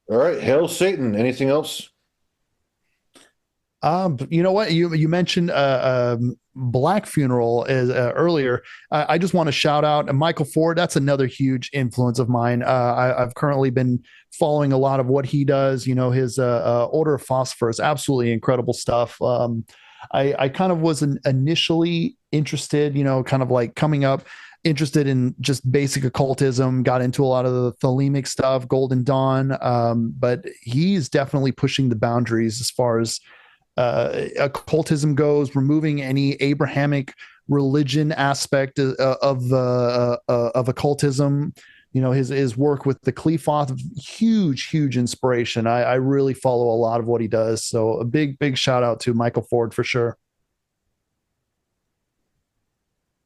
All right, hail Satan. Anything else? You know what? You mentioned Black Funeral is earlier. I just want to shout out Michael Ford. That's another huge influence of mine. I've currently been following a lot of what he does. You know, his Order of Phosphorus, absolutely incredible stuff. I kind of was initially interested, you know, kind of like coming up interested in just basic occultism, got into a lot of the thelemic stuff, Golden Dawn. But he's definitely pushing the boundaries as far as occultism goes, removing any Abrahamic religion aspect of occultism. You know, his work with the Qliphoth, huge inspiration. I really follow a lot of what he does. So a big shout out to Michael Ford for sure.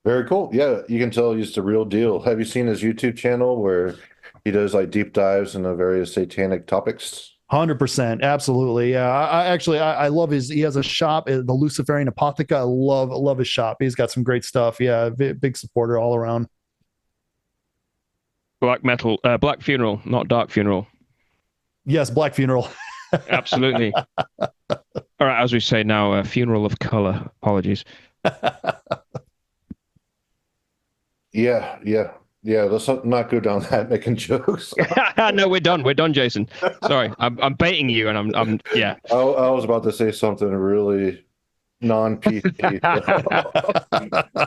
Very cool. Yeah, you can tell he's the real deal. Have you seen his YouTube channel where he does like deep dives into various satanic topics? 100%, absolutely. Yeah, I love his. He has a shop, the Luciferian Apotheca. I love his shop. He's got some great stuff. Yeah, big supporter all around. Black metal, Black Funeral, not Dark Funeral. Yes, Black Funeral. Absolutely. All right, as we say now, Funeral of Color. Apologies. Yeah. Let's not go down that making jokes. No, we're done. We're done, Jason. Sorry, I'm baiting you, and I'm yeah. I was about to say something really non-PC.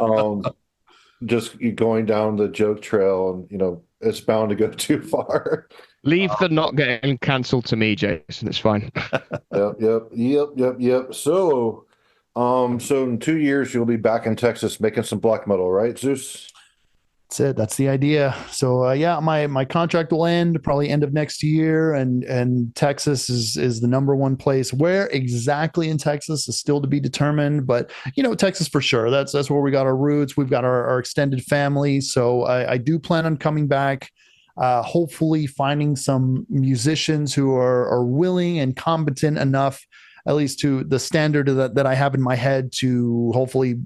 um, just going down the joke trail, and you know, it's bound to go too far. Leave the not getting cancelled to me, Jason. It's fine. Yep. So in 2 years you'll be back in Texas making some black metal, right, Zeus? That's it. That's the idea. So yeah, my contract will end probably end of next year, and Texas is the number one place. Where exactly in Texas is still to be determined, but you know, Texas for sure. That's where we got our roots. We've got our extended family. So I do plan on coming back. Hopefully, finding some musicians who are willing and competent enough, at least to the standard that I have in my head, to hopefully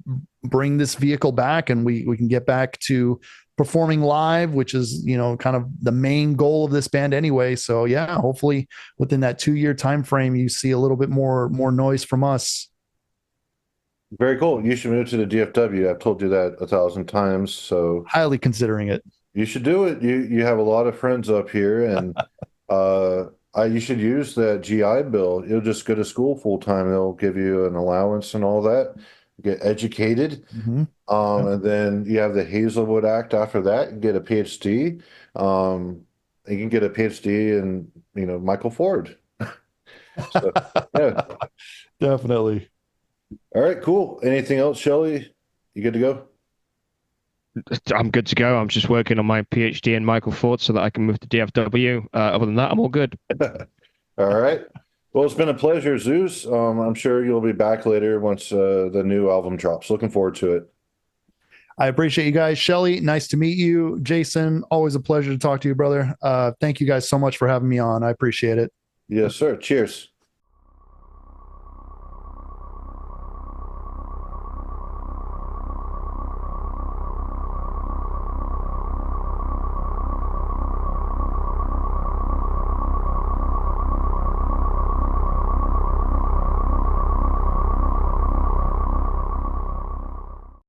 bring this vehicle back, and we can get back to performing live, which is, you know, kind of the main goal of this band anyway. So yeah, hopefully within that 2 year time frame, you see a little bit more noise from us. Very cool. You should move to the DFW. I've told you that 1,000 times. So Highly considering it. you should do it. You have a lot of friends up here, and you should use that GI Bill. You'll just go to school full time. They'll give you an allowance and all that. get educated. Mhm. And then you have the Hazelwood Act after that, you get a PhD. You can get a PhD in, Michael Ford. So, yeah. Definitely. All right, cool. Anything else, Shelley? You good to go? I'm good to go. I'm just working on my PhD in Michael Ford so that I can move to DFW. Other than that, I'm all good. All right. Well, it's been a pleasure, Zeus. I'm sure you'll be back later once the new album drops. Looking forward to it. I appreciate you guys. Shelly, nice to meet you. Jason, always a pleasure to talk to you, brother. Thank you guys so much for having me on. I appreciate it. Yes, sir. Cheers.